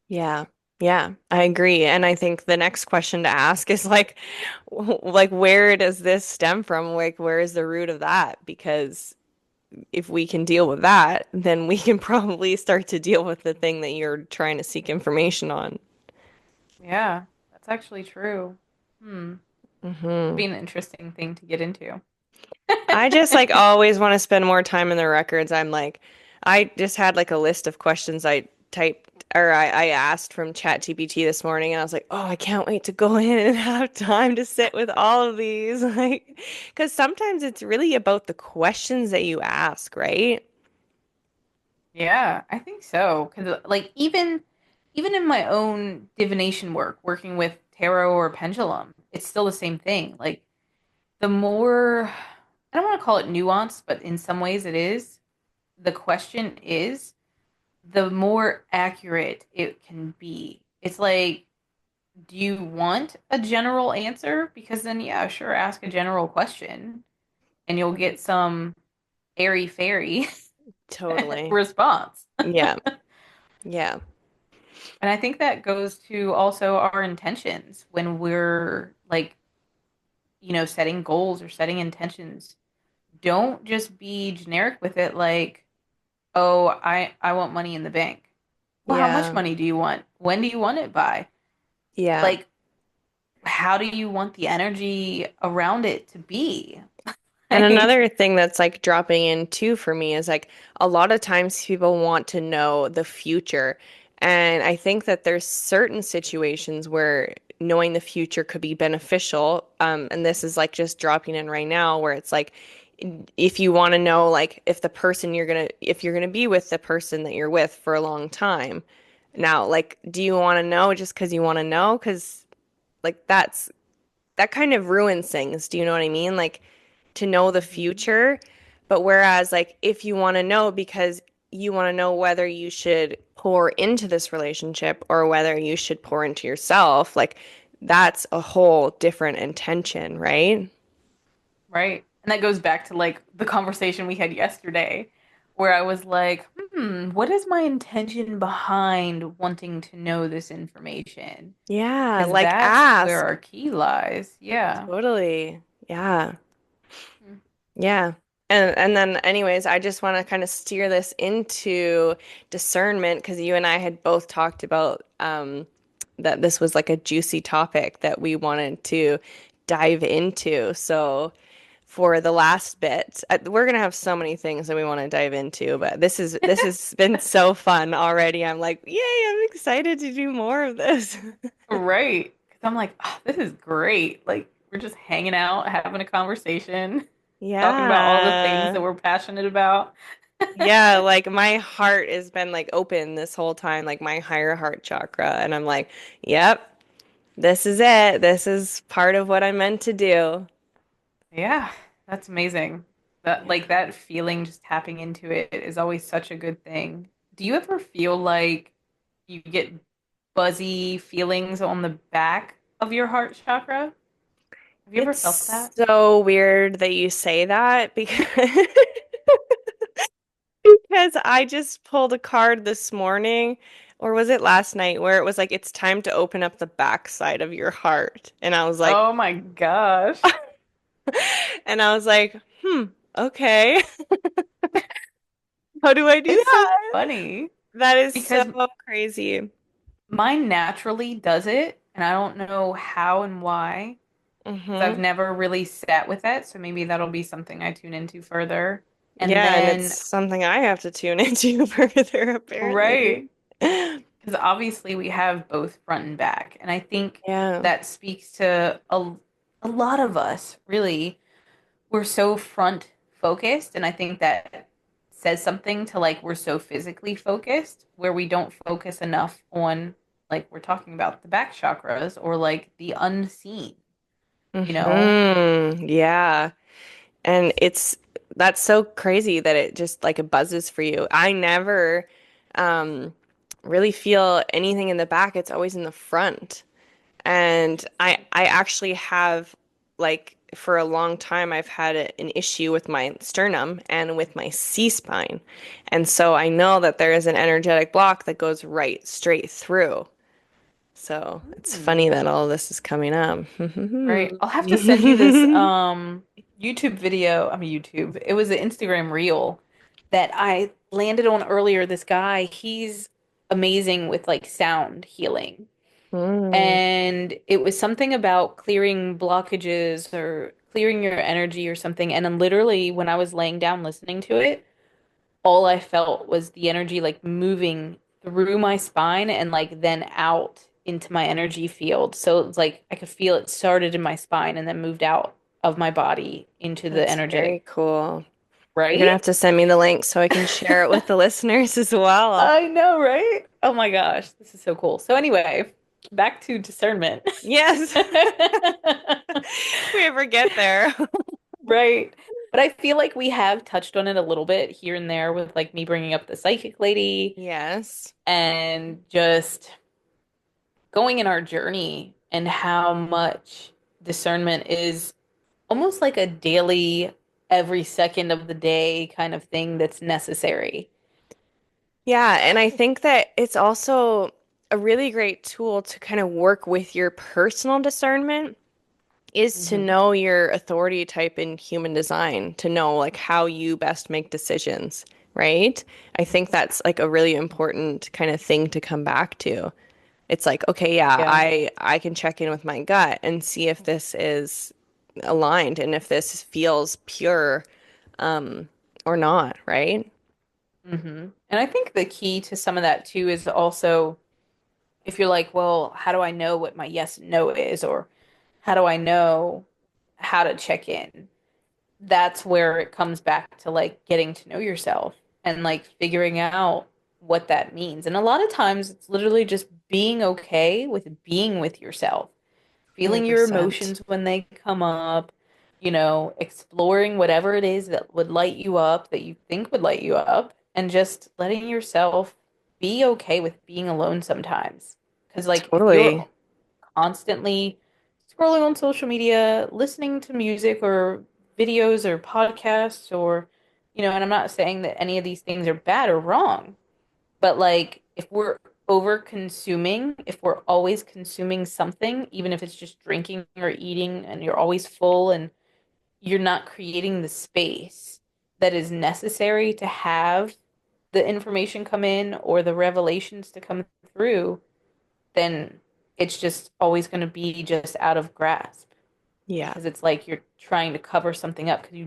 Yeah. Yeah, I agree. And I think the next question to ask is like like where does this stem from? Like where is the root of that? Because if we can deal with that, then we can probably start to deal with the thing that you're trying to seek information on. Yeah, that's actually true. Hmm. It'd Hmm. be an interesting thing to get into. I just like always want to spend more time in the records. I'm like, I just had like a list of questions I typed or I asked from ChatGPT this morning, and I was like, oh, I can't wait to go in and have time to sit with all of these. Like, because sometimes it's really about the questions that you ask, right? Yeah, I think so. Because like even in my own divination work, working with tarot or pendulum, it's still the same thing. Like the more I don't want to call it nuance, but in some ways it is. The question is, the more accurate it can be. It's like, do you want a general answer? Because then, yeah, sure, ask a general question and you'll get some airy fairy Totally. response. Yeah. Yeah. And I think that goes to also our intentions when we're like, setting goals or setting intentions. Don't just be generic with it like, oh, I want money in the bank. Well, how much Yeah. money do you want? When do you want it by? Yeah. Like, how do you want the energy around it to be? And Like, another thing that's like dropping in too for me is like a lot of times people want to know the future. And I think that there's certain situations where knowing the future could be beneficial. And this is like just dropping in right now where it's like if you want to know like if you're gonna be with the person that you're with for a long time. Now, like, do you want to know just because you want to know? Because like that kind of ruins things. Do you know what I mean? Like to know the mhm. future. But whereas, like, if you want to know because you want to know whether you should pour into this relationship or whether you should pour into yourself, like, that's a whole different intention, right? Right. And that goes back to like the conversation we had yesterday, where I was like, what is my intention behind wanting to know this information? Yeah, Because like, that's where ask. our key lies. Yeah. Totally. Yeah. Mm. Yeah. And then anyways, I just want to kind of steer this into discernment because you and I had both talked about that this was like a juicy topic that we wanted to dive into. So for the last bit, we're gonna have so many things that we want to dive into, but this has been so fun already. I'm like, yay, I'm excited to do more of this. Right. Because I'm like, oh, this is great. Like, we're just hanging out, having a conversation, talking about all the things that Yeah. we're passionate about. Yeah, like my heart has been like open this whole time, like my higher heart chakra. And I'm like, yep, this is it. This is part of what I'm meant to do. Yeah, that's amazing. That Yeah. like that feeling, just tapping into it is always such a good thing. Do you ever feel like you get buzzy feelings on the back of your heart chakra? Have you ever felt It's that? so weird that you say that because because I just pulled a card this morning, or was it last night, where it was like it's time to open up the backside of your heart. And I was like, Oh my gosh. and I was like, okay. How do I do It's so that? funny That is so because crazy. mine naturally does it, and I don't know how and why, because I've Hmm. never really sat with it. So maybe that'll be something I tune into further. And Yeah, and it's then, something I have to tune into further, right, apparently. because obviously we have both front and back. And I think Yeah. that speaks to a lot of us, really. We're so front focused. And I think that says something to like we're so physically focused, where we don't focus enough on, like, we're talking about the back chakras or like the unseen, you know? Yeah. And that's so crazy that it just like it buzzes for you. I never um really feel anything in the back. It's always in the front. And I actually have like for a long time I've had an issue with my sternum and with my C-spine. And so I know that there is an energetic block that goes right straight through. So it's Hmm. funny that all this is coming up. Right. I'll have to send you this YouTube video. I mean YouTube. It was an Instagram reel that I landed on earlier. This guy, he's amazing with like sound healing. Mm. And it was something about clearing blockages or clearing your energy or something. And then literally when I was laying down listening to it, all I felt was the energy like moving through my spine and like then out into my energy field. So it's like I could feel it started in my spine and then moved out of my body into the That's very energetic, cool. You're gonna right? have to send me the link so I can share it with the listeners as well. I know, right? Oh my gosh, this is so cool. So anyway, back to discernment. Yes, we ever get there. Right. But I feel like we have touched on it a little bit here and there with like me bringing up the psychic lady Yes. and just going in our journey and how much discernment is almost like a daily, every second of the day kind of thing that's necessary. Yeah, and I think that it's also a really great tool to kind of work with your personal discernment is to Hmm. know your authority type in human design, to know like how you best make decisions, right? I think that's like a really important kind of thing to come back to. It's like, okay, yeah, Yeah. I can check in with my gut and see if this is aligned and if this feels pure or not, right? Hmm. And I think the key to some of that too is also if you're like, well, how do I know what my yes and no is? Or how do I know how to check in? That's where it comes back to like getting to know yourself and like figuring out what that means. And a lot of times it's literally just being okay with being with yourself, feeling your 100%. emotions when they come up, exploring whatever it is that would light you up, that you think would light you up, and just letting yourself be okay with being alone sometimes. Because, like, if you're Totally. constantly scrolling on social media, listening to music or videos or podcasts, and I'm not saying that any of these things are bad or wrong, but like if we're over consuming, if we're always consuming something, even if it's just drinking or eating and you're always full and you're not creating the space that is necessary to have the information come in or the revelations to come through, then it's just always going to be just out of grasp Yeah, because it's like you're trying to cover something up because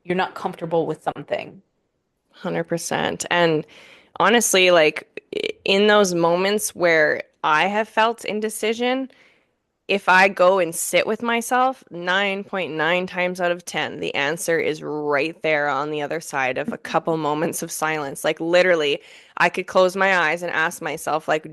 you're not comfortable with something. 100%. And honestly, like in those moments where I have felt indecision, if I go and sit with myself, 9.9 times out of 10, the answer is right there on the other side of a couple moments of silence. Like literally, I could close my eyes and ask myself, like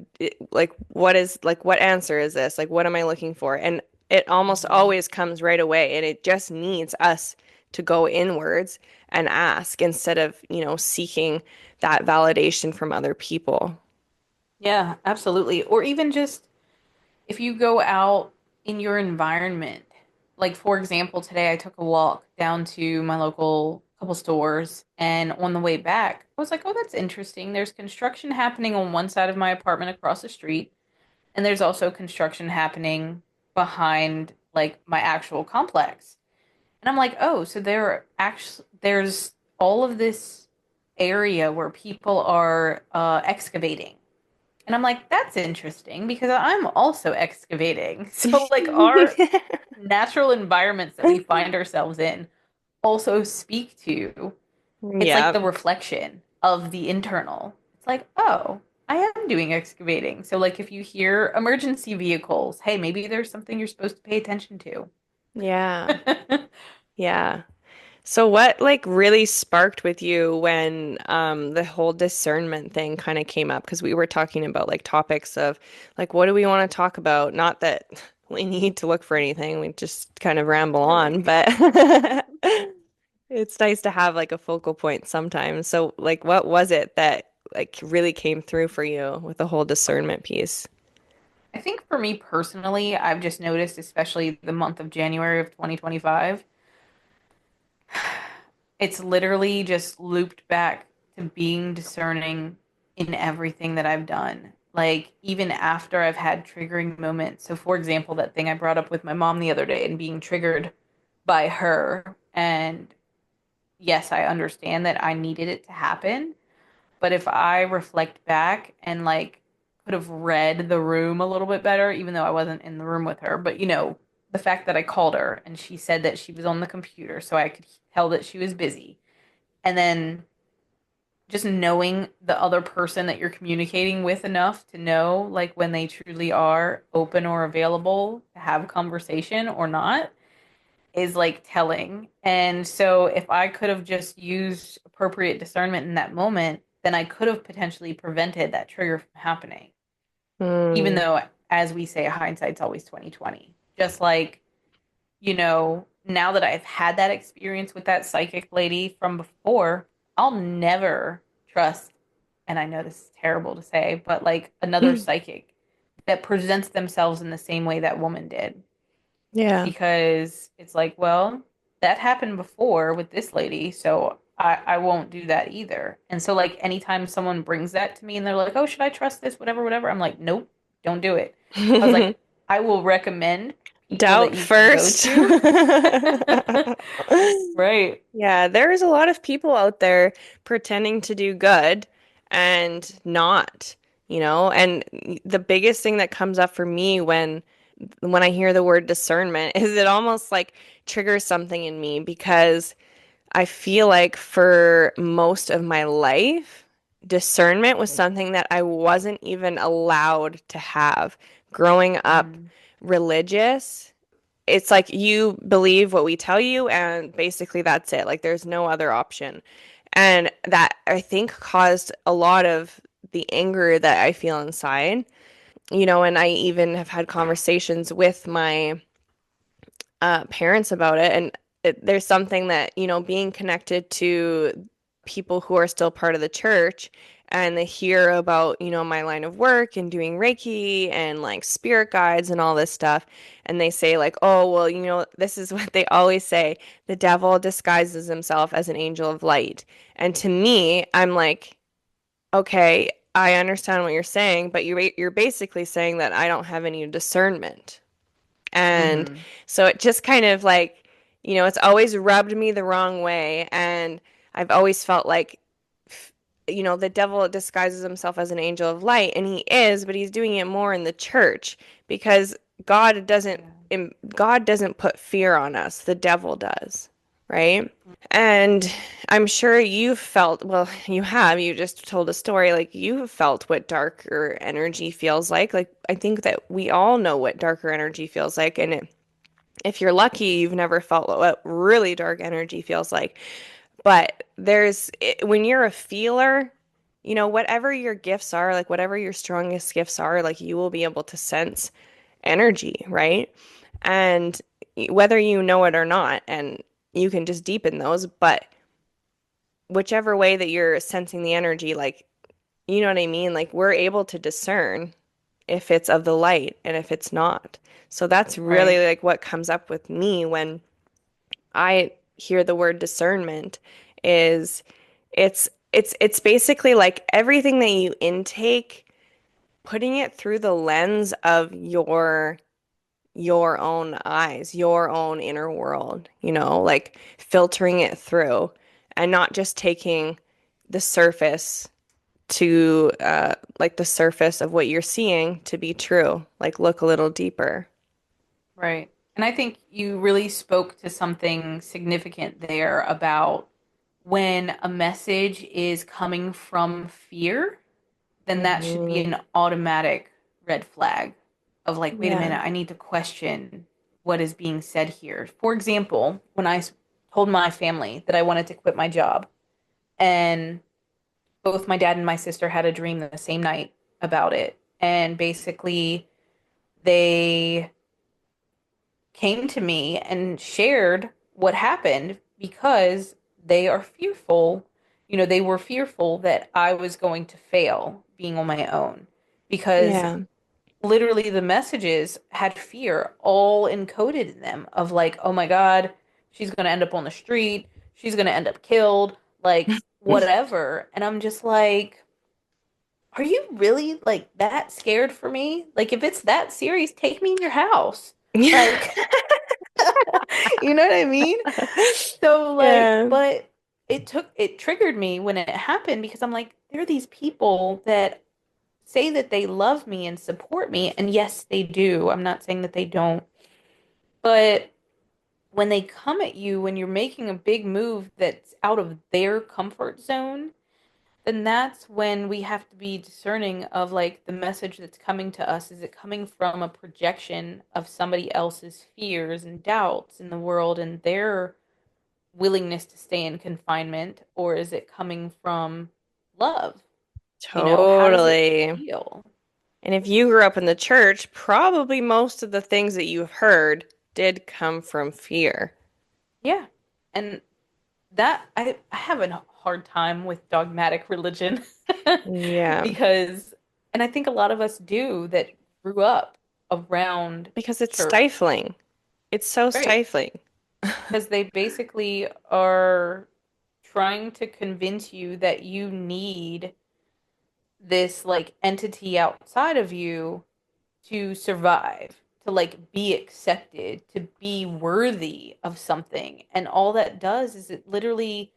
what answer is this? Like, what am I looking for? And it almost Mhm. always comes right away, and it just needs us to go inwards and ask instead of, seeking that validation from other people. Yeah, absolutely. Or even just if you go out in your environment, like for example, today I took a walk down to my local couple stores, and on the way back, I was like, oh, that's interesting. There's construction happening on one side of my apartment across the street, and there's also construction happening behind like my actual complex. And I'm like, oh, so there's all of this area where people are excavating. And I'm like, that's interesting because I'm also excavating. So, like, our natural environments that we find ourselves in also speak to, it's like Yeah. the reflection of the internal. It's like, oh, I am doing excavating. So, like, if you hear emergency vehicles, hey, maybe there's something you're supposed to pay attention to. Yeah. Yeah. So what like really sparked with you when the whole discernment thing kind of came up? Because we were talking about like topics of like what do we want to talk about? Not that we need to look for anything, we just kind of ramble Right. on, but it's nice to have like a focal point sometimes. So like what was it that like really came through for you with the whole discernment piece? I think for me personally, I've just noticed, especially the month of January of 2025, it's literally just looped back to being discerning in everything that I've done. Like, even after I've had triggering moments. So, for example, that thing I brought up with my mom the other day and being triggered by her. And yes, I understand that I needed it to happen. But if I reflect back and like could have read the room a little bit better, even though I wasn't in the room with her, but the fact that I called her and she said that she was on the computer, so I could tell that she was busy. And then just knowing the other person that you're communicating with enough to know like when they truly are open or available to have a conversation or not is like telling. And so if I could have just used appropriate discernment in that moment, then I could have potentially prevented that trigger from happening. Even Mm, though, as we say, hindsight's always 2020. Just like, now that I've had that experience with that psychic lady from before, I'll never trust, and I know this is terrible to say, but like another psychic that presents themselves in the same way that woman did, yeah. because it's like, well, that happened before with this lady, so I won't do that either. And so, like, anytime someone brings that to me and they're like, oh, should I trust this? Whatever, whatever. I'm like, nope, don't do it. I was like, I will recommend people that Doubt you can go first. to. Right. Yeah, there's a lot of people out there pretending to do good and not, and the biggest thing that comes up for me when I hear the word discernment is it almost like triggers something in me because I feel like for most of my life, discernment was something that I wasn't even allowed to have. Growing up Mm, religious, it's like you believe what we tell you, and basically that's it. Like there's no other option. And that I think caused a lot of the anger that I feel inside, and I even have had conversations with my parents about it. And there's something that, being connected to people who are still part of the church and they hear about, my line of work and doing Reiki and like spirit guides and all this stuff. And they say, like, oh, well, this is what they always say, the devil disguises himself as an angel of light. And to me, I'm like, okay, I understand what you're saying, but you're basically saying that I don't have any discernment. And hmm so it just kind of like, it's always rubbed me the wrong way. And I've always felt like, the devil disguises himself as an angel of light, and he is, but he's doing it more in the church because God doesn't, Yeah. God doesn't put fear on us. The devil does, right? And I'm sure you've felt, well, you just told a story, like you've felt what darker energy feels like. Like, I think that we all know what darker energy feels like. And if you're lucky, you've never felt what really dark energy feels like. But when you're a feeler, whatever your gifts are, like whatever your strongest gifts are, like you will be able to sense energy, right? And whether you know it or not. And you can just deepen those. But whichever way that you're sensing the energy, like, you know what I mean? Like, we're able to discern if it's of the light and if it's not. So that's Right. really like what comes up with me when I hear the word discernment is it's basically like everything that you intake, putting it through the lens of your own eyes, your own inner world, like filtering it through and not just taking the surface to like the surface of what you're seeing to be true. Like look a little deeper. Right. And I think you really spoke to something significant there about when a message is coming from fear, then that should be Hmm. an automatic red flag of like, wait a Yeah. minute, I need to question what is being said here. For example, when told my family that I wanted to quit my job, and both my dad and my sister had a dream the same night about it. And basically, they came to me and shared what happened because they are fearful. They were fearful that I was going to fail being on my own because Yeah. literally the messages had fear all encoded in them of like, oh my God, she's going to end up on the street. She's going to end up killed, like whatever. And I'm just like, are you really like that scared for me? Like, if it's that serious, take me in your house. Yeah. Like, you know what I mean? So like, Yeah. but it triggered me when it happened because I'm like, there are these people that say that they love me and support me, and yes, they do. I'm not saying that they don't. But when they come at you when you're making a big move that's out of their comfort zone, then that's when we have to be discerning of like the message that's coming to us. Is it coming from a projection of somebody else's fears and doubts in the world and their willingness to stay in confinement, or is it coming from love? How does it Totally. feel? And if you grew up in the church, probably most of the things that you've heard did come from fear. Yeah. And that I have a hard time with dogmatic religion Yeah. because, and I think a lot of us do that grew up around Because it's church, stifling. It's so right? stifling. Because they basically are trying to convince you that you need this like entity outside of you to survive, to like be accepted, to be worthy of something. And all that does is it literally,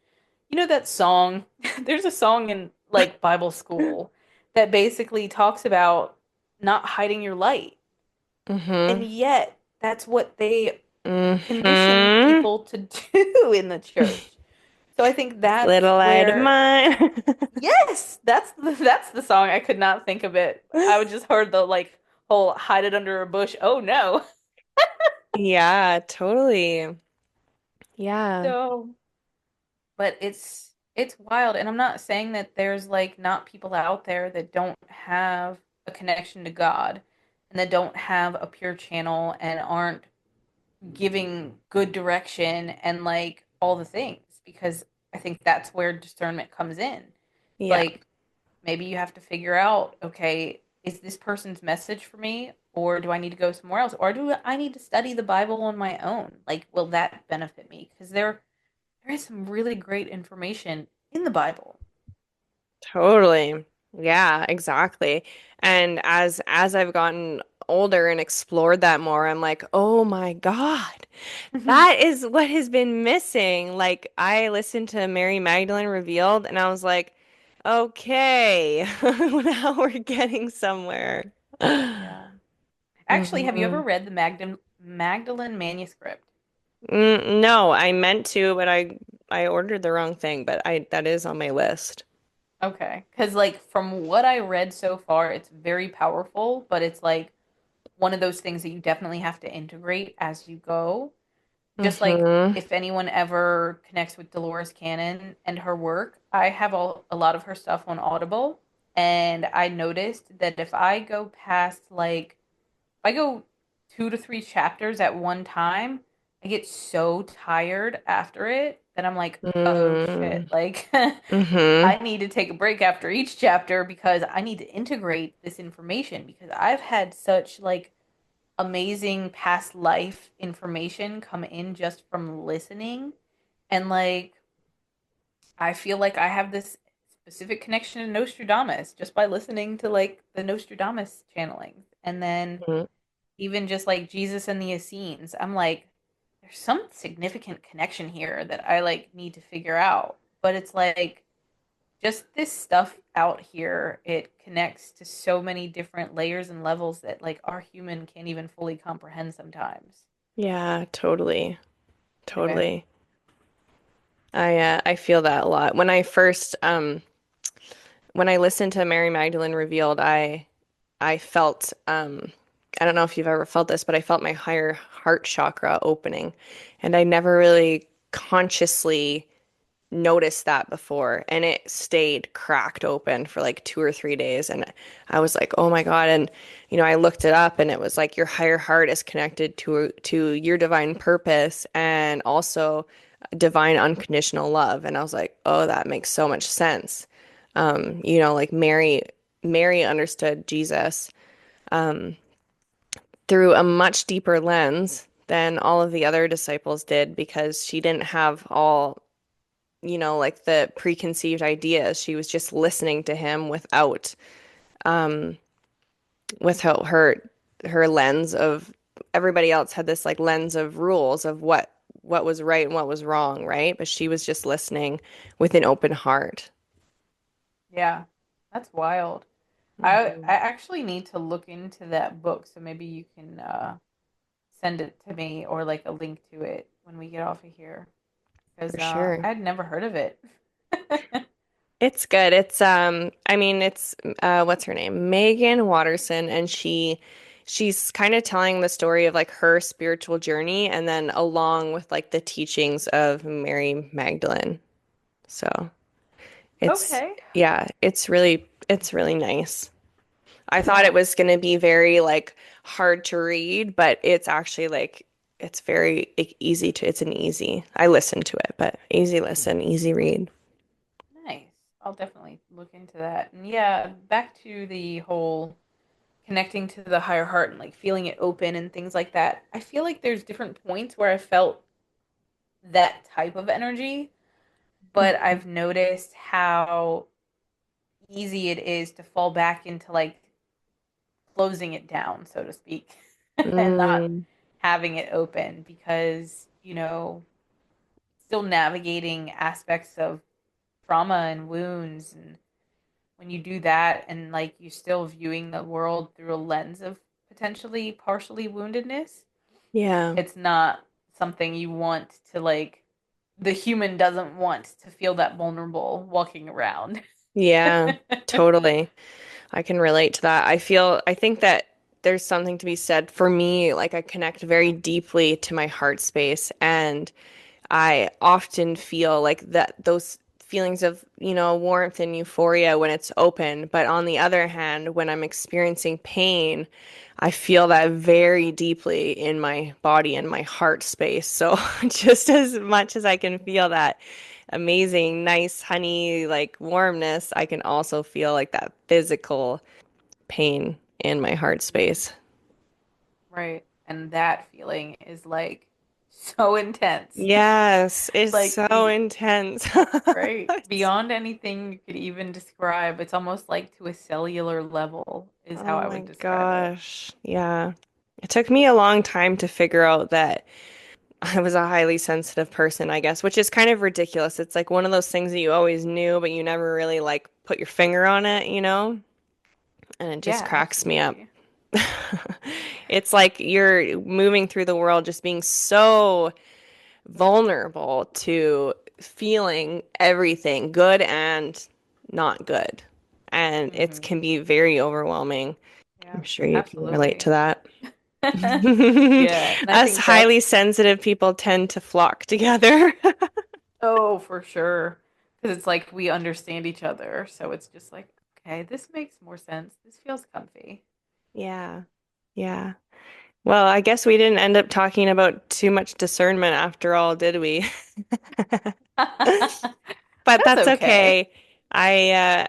that song, there's a song in like Bible school that basically talks about not hiding your light. And Mm-hmm. yet that's what they condition Mm-hmm. people to do in the church. So I think This that's little light of where, mine. yes, that's the song. I could not think of it. I would just heard the like whole hide it under a bush. Oh no. Yeah, totally. Yeah. So, but it's wild, and I'm not saying that there's like not people out there that don't have a connection to God and that don't have a pure channel and aren't giving good direction and like all the things because I think that's where discernment comes in. Yeah, Like maybe you have to figure out, okay, is this person's message for me or do I need to go somewhere else or do I need to study the Bible on my own? Like will that benefit me? Because there is some really great information in the Bible. totally. Yeah, exactly. And as I've gotten older and explored that more, I'm like, "Oh my God. That is what has been missing." Like I listened to Mary Magdalene Revealed and I was like, "Okay, now we're getting somewhere." Yeah. Actually, have you Hmm. ever read the Magdalene manuscript? No, I meant to, but I ordered the wrong thing, but I that is on my list. Okay. Because, like, from what I read so far, it's very powerful, but it's like one of those things that you definitely have to integrate as you go. Just like Hmm. if anyone ever connects with Dolores Cannon and her work, I have a lot of her stuff on Audible. And I noticed that if I go past, like, if I go 2 to 3 chapters at one time, I get so tired after it that I'm like, oh shit, Mm. like Mm-hmm. I need to take a break after each chapter because I need to integrate this information because I've had such like amazing past life information come in just from listening. And like, I feel like I have this specific connection to Nostradamus just by listening to like the Nostradamus channelings. And then even just like Jesus and the Essenes, I'm like, there's some significant connection here that I like need to figure out. But it's like just this stuff out here, it connects to so many different layers and levels that like our human can't even fully comprehend sometimes. Yeah, totally. Anyway, Totally. I feel that a lot. When I listened to Mary Magdalene Revealed, I felt I don't know if you've ever felt this, but I felt my higher heart chakra opening. And I never really consciously noticed that before. And it stayed cracked open for like 2 or 3 days. And I was like, oh my God. And I looked it up and it was like your higher heart is connected to your divine purpose and also divine unconditional love. And I was like, oh, that makes so much sense. Like Mary understood Jesus through a much deeper lens than all of the other disciples did because she didn't have all, like the preconceived ideas. She was just listening to him without her lens of everybody else had this like lens of rules of what was right and what was wrong, right? But she was just listening with an open heart. yeah, that's wild. I Mhm. actually need to look into that book, so maybe you can send it to me or like a link to it when we get off of here because For sure. I'd never heard of it. It's good. I mean, it's what's her name? Megan Watterson, and she's kind of telling the story of like her spiritual journey and then along with like the teachings of Mary Magdalene. So it's Okay. yeah, it's really nice. I thought it Yeah. was gonna be very like hard to read, but it's actually like it's very easy to it's an easy. I listened to it, but easy listen, easy read. Nice. I'll definitely look into that. And yeah, back to the whole connecting to the higher heart and like feeling it open and things like that. I feel like there's different points where I felt that type of energy, but I've noticed how easy it is to fall back into like closing it down, so to speak, and not Mm, having it open because, still navigating aspects of trauma and wounds. And when you do that and like you're still viewing the world through a lens of potentially partially woundedness, yeah. it's not something you want to like, the human doesn't want to feel that vulnerable walking around. Yeah, totally. I can relate to that. I think that there's something to be said for me, like I connect very deeply to my heart space and I often feel like that those feelings of, warmth and euphoria when it's open, but on the other hand, when I'm experiencing pain, I feel that very deeply in my body and my heart space. So just as much as I can feel that amazing, nice, honey, like warmness, I can also feel like that physical pain in my heart space. Right. And that feeling is like so intense. Yes, it's Like so be intense. right. It's- Beyond anything you could even describe. It's almost like to a cellular level is how oh I my would describe it. gosh. Yeah. It took me a long time to figure out that I was a highly sensitive person, I guess, which is kind of ridiculous. It's like one of those things that you always knew, but you never really like put your finger on it? And it just Yeah, cracks me up. absolutely. It's like you're moving through the world just being so vulnerable to feeling everything, good and not good. And it Hmm. can be very overwhelming. Yeah, I'm sure you can relate absolutely. to that. Yeah, and I Us think highly that's sensitive people tend to flock together. oh, for sure. Because it's like we understand each other. So it's just like, okay, this makes more sense. This feels comfy. Yeah. Yeah. Well, I guess we didn't end up talking about too much discernment after all, did we? But That's that's okay. okay. I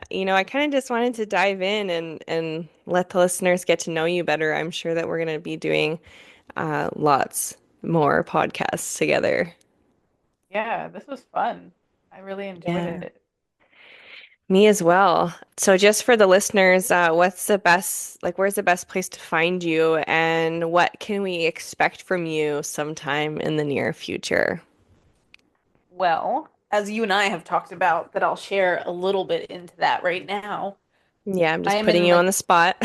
kind of just wanted to dive in and let the listeners get to know you better. I'm sure that we're going to be doing lots more podcasts together. Yeah, this was fun. I really enjoyed Yeah, it. me as well. So just for the listeners, what's the best, like, where's the best place to find you, and what can we expect from you sometime in the near future? Well, as you and I have talked about, that I'll share a little bit into that right now. Yeah, I'm I just am putting in you on like the spot.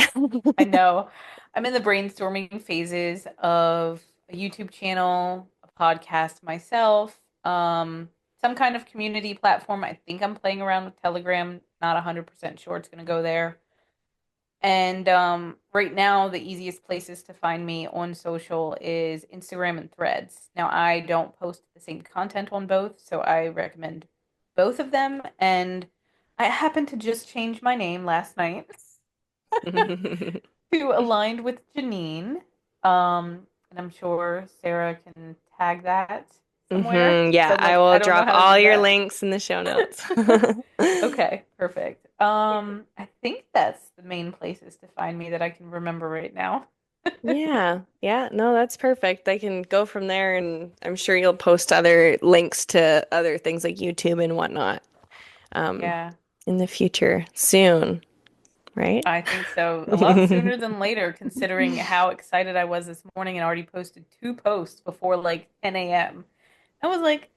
I know I'm in the brainstorming phases of a YouTube channel, a podcast myself, some kind of community platform. I think I'm playing around with Telegram, not 100% sure it's going to go there. And right now, the easiest places to find me on social is Instagram and Threads. Now, I don't post the same content on both, so I recommend both of them. And I happened to just change my name last night to aligned with Jeanine. And I'm sure Sarah can tag that somewhere because Yeah, I'm I like, I will don't know drop how to all do your that. links in the show notes. Okay, perfect. I think that's the main places to find me that I can remember right now. Yeah, yeah, no, that's perfect. I can go from there, and I'm sure you'll post other links to other things like YouTube and whatnot um, Yeah, in the future soon, right? I think so. A lot sooner than later, considering how excited I was this morning and already posted two posts before like 10 a.m. I was like,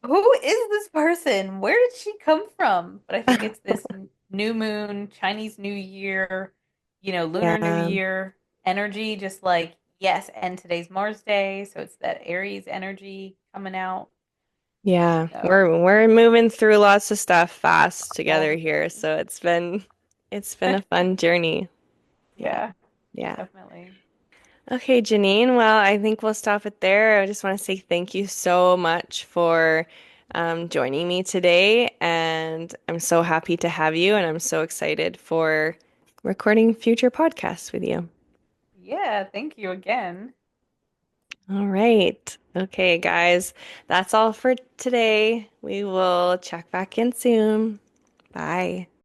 who is this person? Where did she come from? But I think it's this new moon, Chinese New Year, Lunar New Yeah, Year energy, just like, yes, and today's Mars Day, so it's that Aries energy coming out. yeah, So, we're moving through lots of stuff fast all together the here, things. so it's been a fun journey. Yeah, Yeah, yeah. definitely. Okay, Janine. Well, I think we'll stop it there. I just want to say thank you so much for joining me today. And I'm so happy to have you. And I'm so excited for recording future podcasts with you. Yeah, thank you again. All right. Okay, guys. That's all for today. We will check back in soon. Bye.